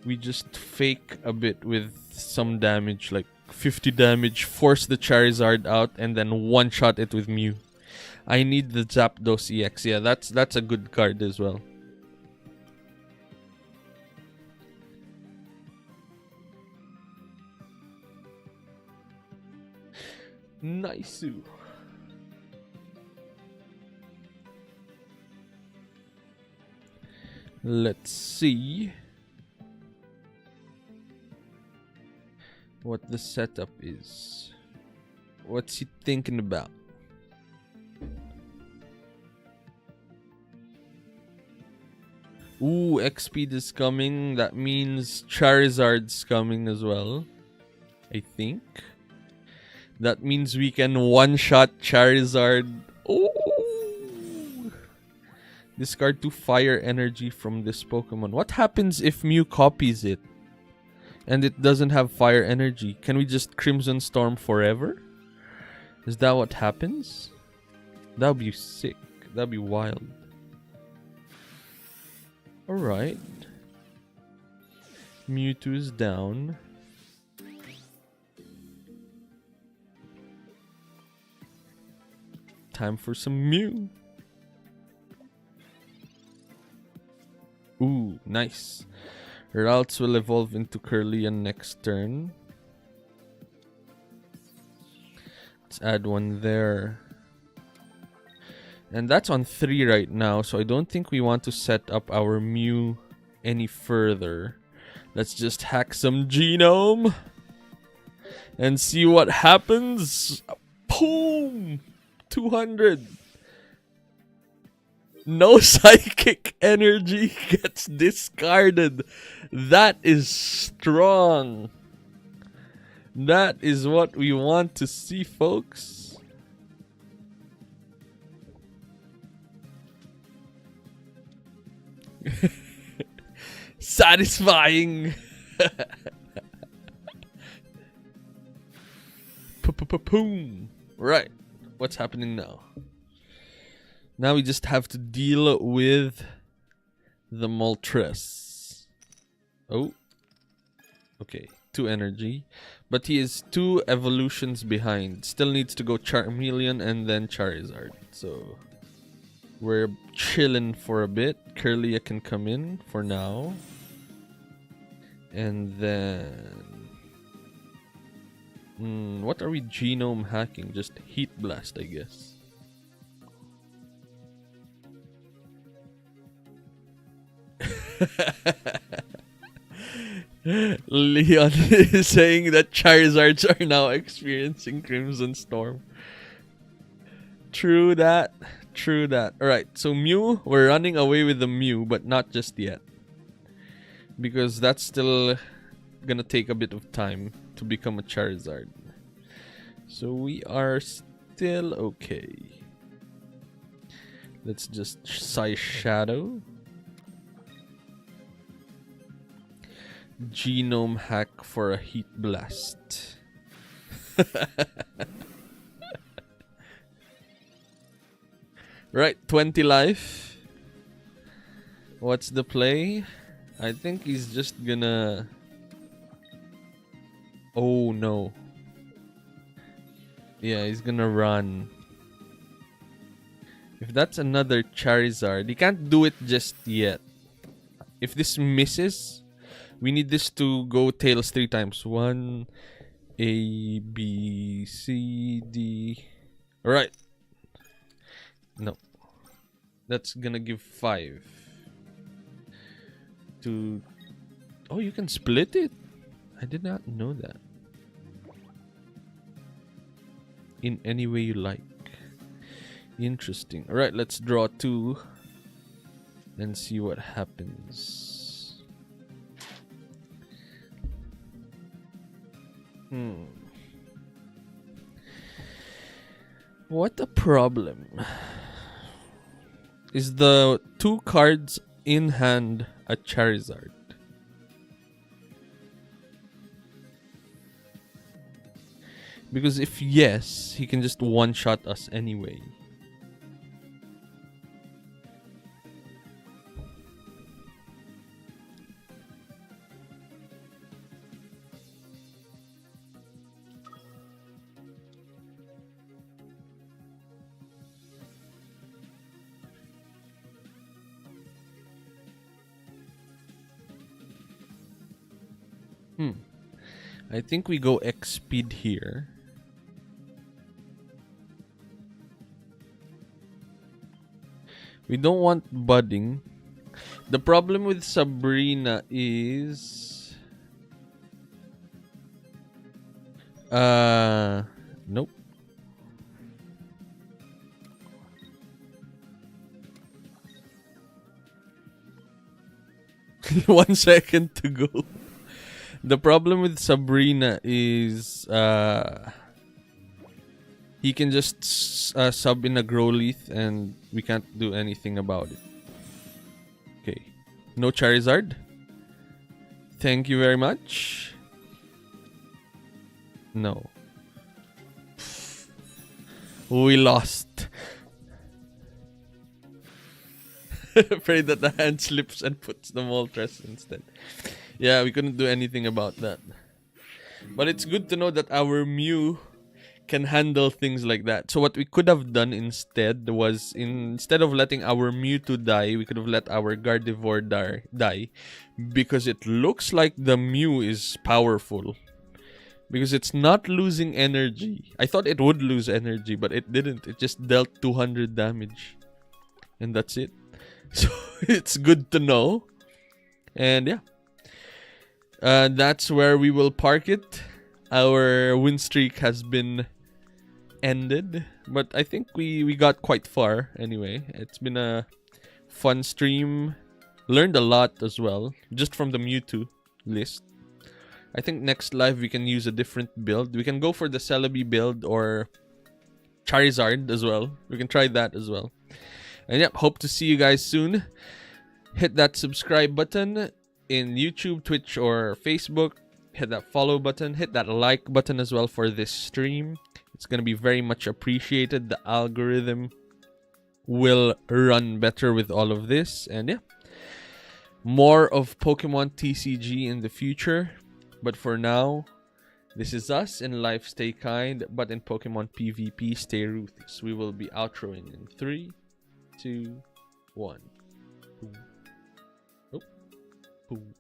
we just fake a bit with some damage, like 50 damage, force the Charizard out, and then one-shot it with Mew. I need the Zapdos EX. Yeah, that's a good card as well. Nice. Let's see what the setup is. What's he thinking about? Ooh, X-Speed is coming. That means Charizard's coming as well, I think. That means we can one-shot Charizard. Ooh! Discard 2 fire energy from this Pokemon. What happens if Mew copies it and it doesn't have fire energy? Can we just Crimson Storm forever? Is that what happens? That would be sick. That would be wild. Alright. Mewtwo is down. Time for some Mew. Ooh, nice. Ralts will evolve into Curlian next turn. Let's add one there. And that's on 3 right now, so I don't think we want to set up our Mew any further. Let's just hack some Genome and see what happens. Boom! 200. No psychic energy gets discarded. That is strong. That is what we want to see, folks. Satisfying. Boom. Right. What's happening now? Now we just have to deal with the Moltres. Oh. Okay. 2 energy. But he is 2 evolutions behind. Still needs to go Charmeleon and then Charizard. So we're chilling for a bit. Curlia can come in for now. And then... what are we genome hacking? Just Heat Blast, I guess. Leon is saying that Charizards are now experiencing Crimson Storm. True that. True that. Alright, so Mew, we're running away with the Mew, but not just yet. Because that's still gonna take a bit of time to become a Charizard. So we are still okay. Let's just Psy Shadow. Genome hack for a Heat Blast. Right, 20 life. What's the play? I think he's just gonna... Oh no. Yeah, he's gonna run. If that's another Charizard, he can't do it just yet. If this misses, we need this to go tails 3 times. 1, A, B, C, D. Alright. No. That's gonna give 5. To... Oh, you can split it? I did not know that. In any way you like. Interesting. Alright, let's draw 2. And see what happens. What a problem. Is the 2 cards in hand a Charizard? Because if yes, he can just one-shot us anyway. I think we go X-Speed here. We don't want budding. The problem with Sabrina is... Nope. One second to go. The problem with Sabrina is he can just sub in a Growlithe and we can't do anything about it. Okay. No Charizard. Thank you very much. No. We lost. Pray that the hand slips and puts the Moltres instead. Yeah, we couldn't do anything about that. But it's good to know that our Mew can handle things like that. So what we could have done instead was, instead of letting our Mewtwo die, we could have let our Gardevoir die. Because it looks like the Mew is powerful. Because it's not losing energy. I thought it would lose energy, but it didn't. It just dealt 200 damage. And that's it. So it's good to know. And yeah. That's where we will park it. Our win streak has been ended. But I think we got quite far anyway. It's been a fun stream. Learned a lot as well. Just from the Mewtwo list. I think next live we can use a different build. We can go for the Celebi build or Charizard as well. We can try that as well. And yep, hope to see you guys soon. Hit that subscribe button in YouTube, Twitch, or Facebook. Hit that follow button. Hit that like button as well for this stream. It's going to be very much appreciated. The algorithm will run better with all of this. And yeah, more of Pokemon TCG in the future. But for now, this is us. In life, stay kind. But in Pokemon PvP, stay ruthless. We will be outroing in 3, 2, 1. Boom. Oh. Boom.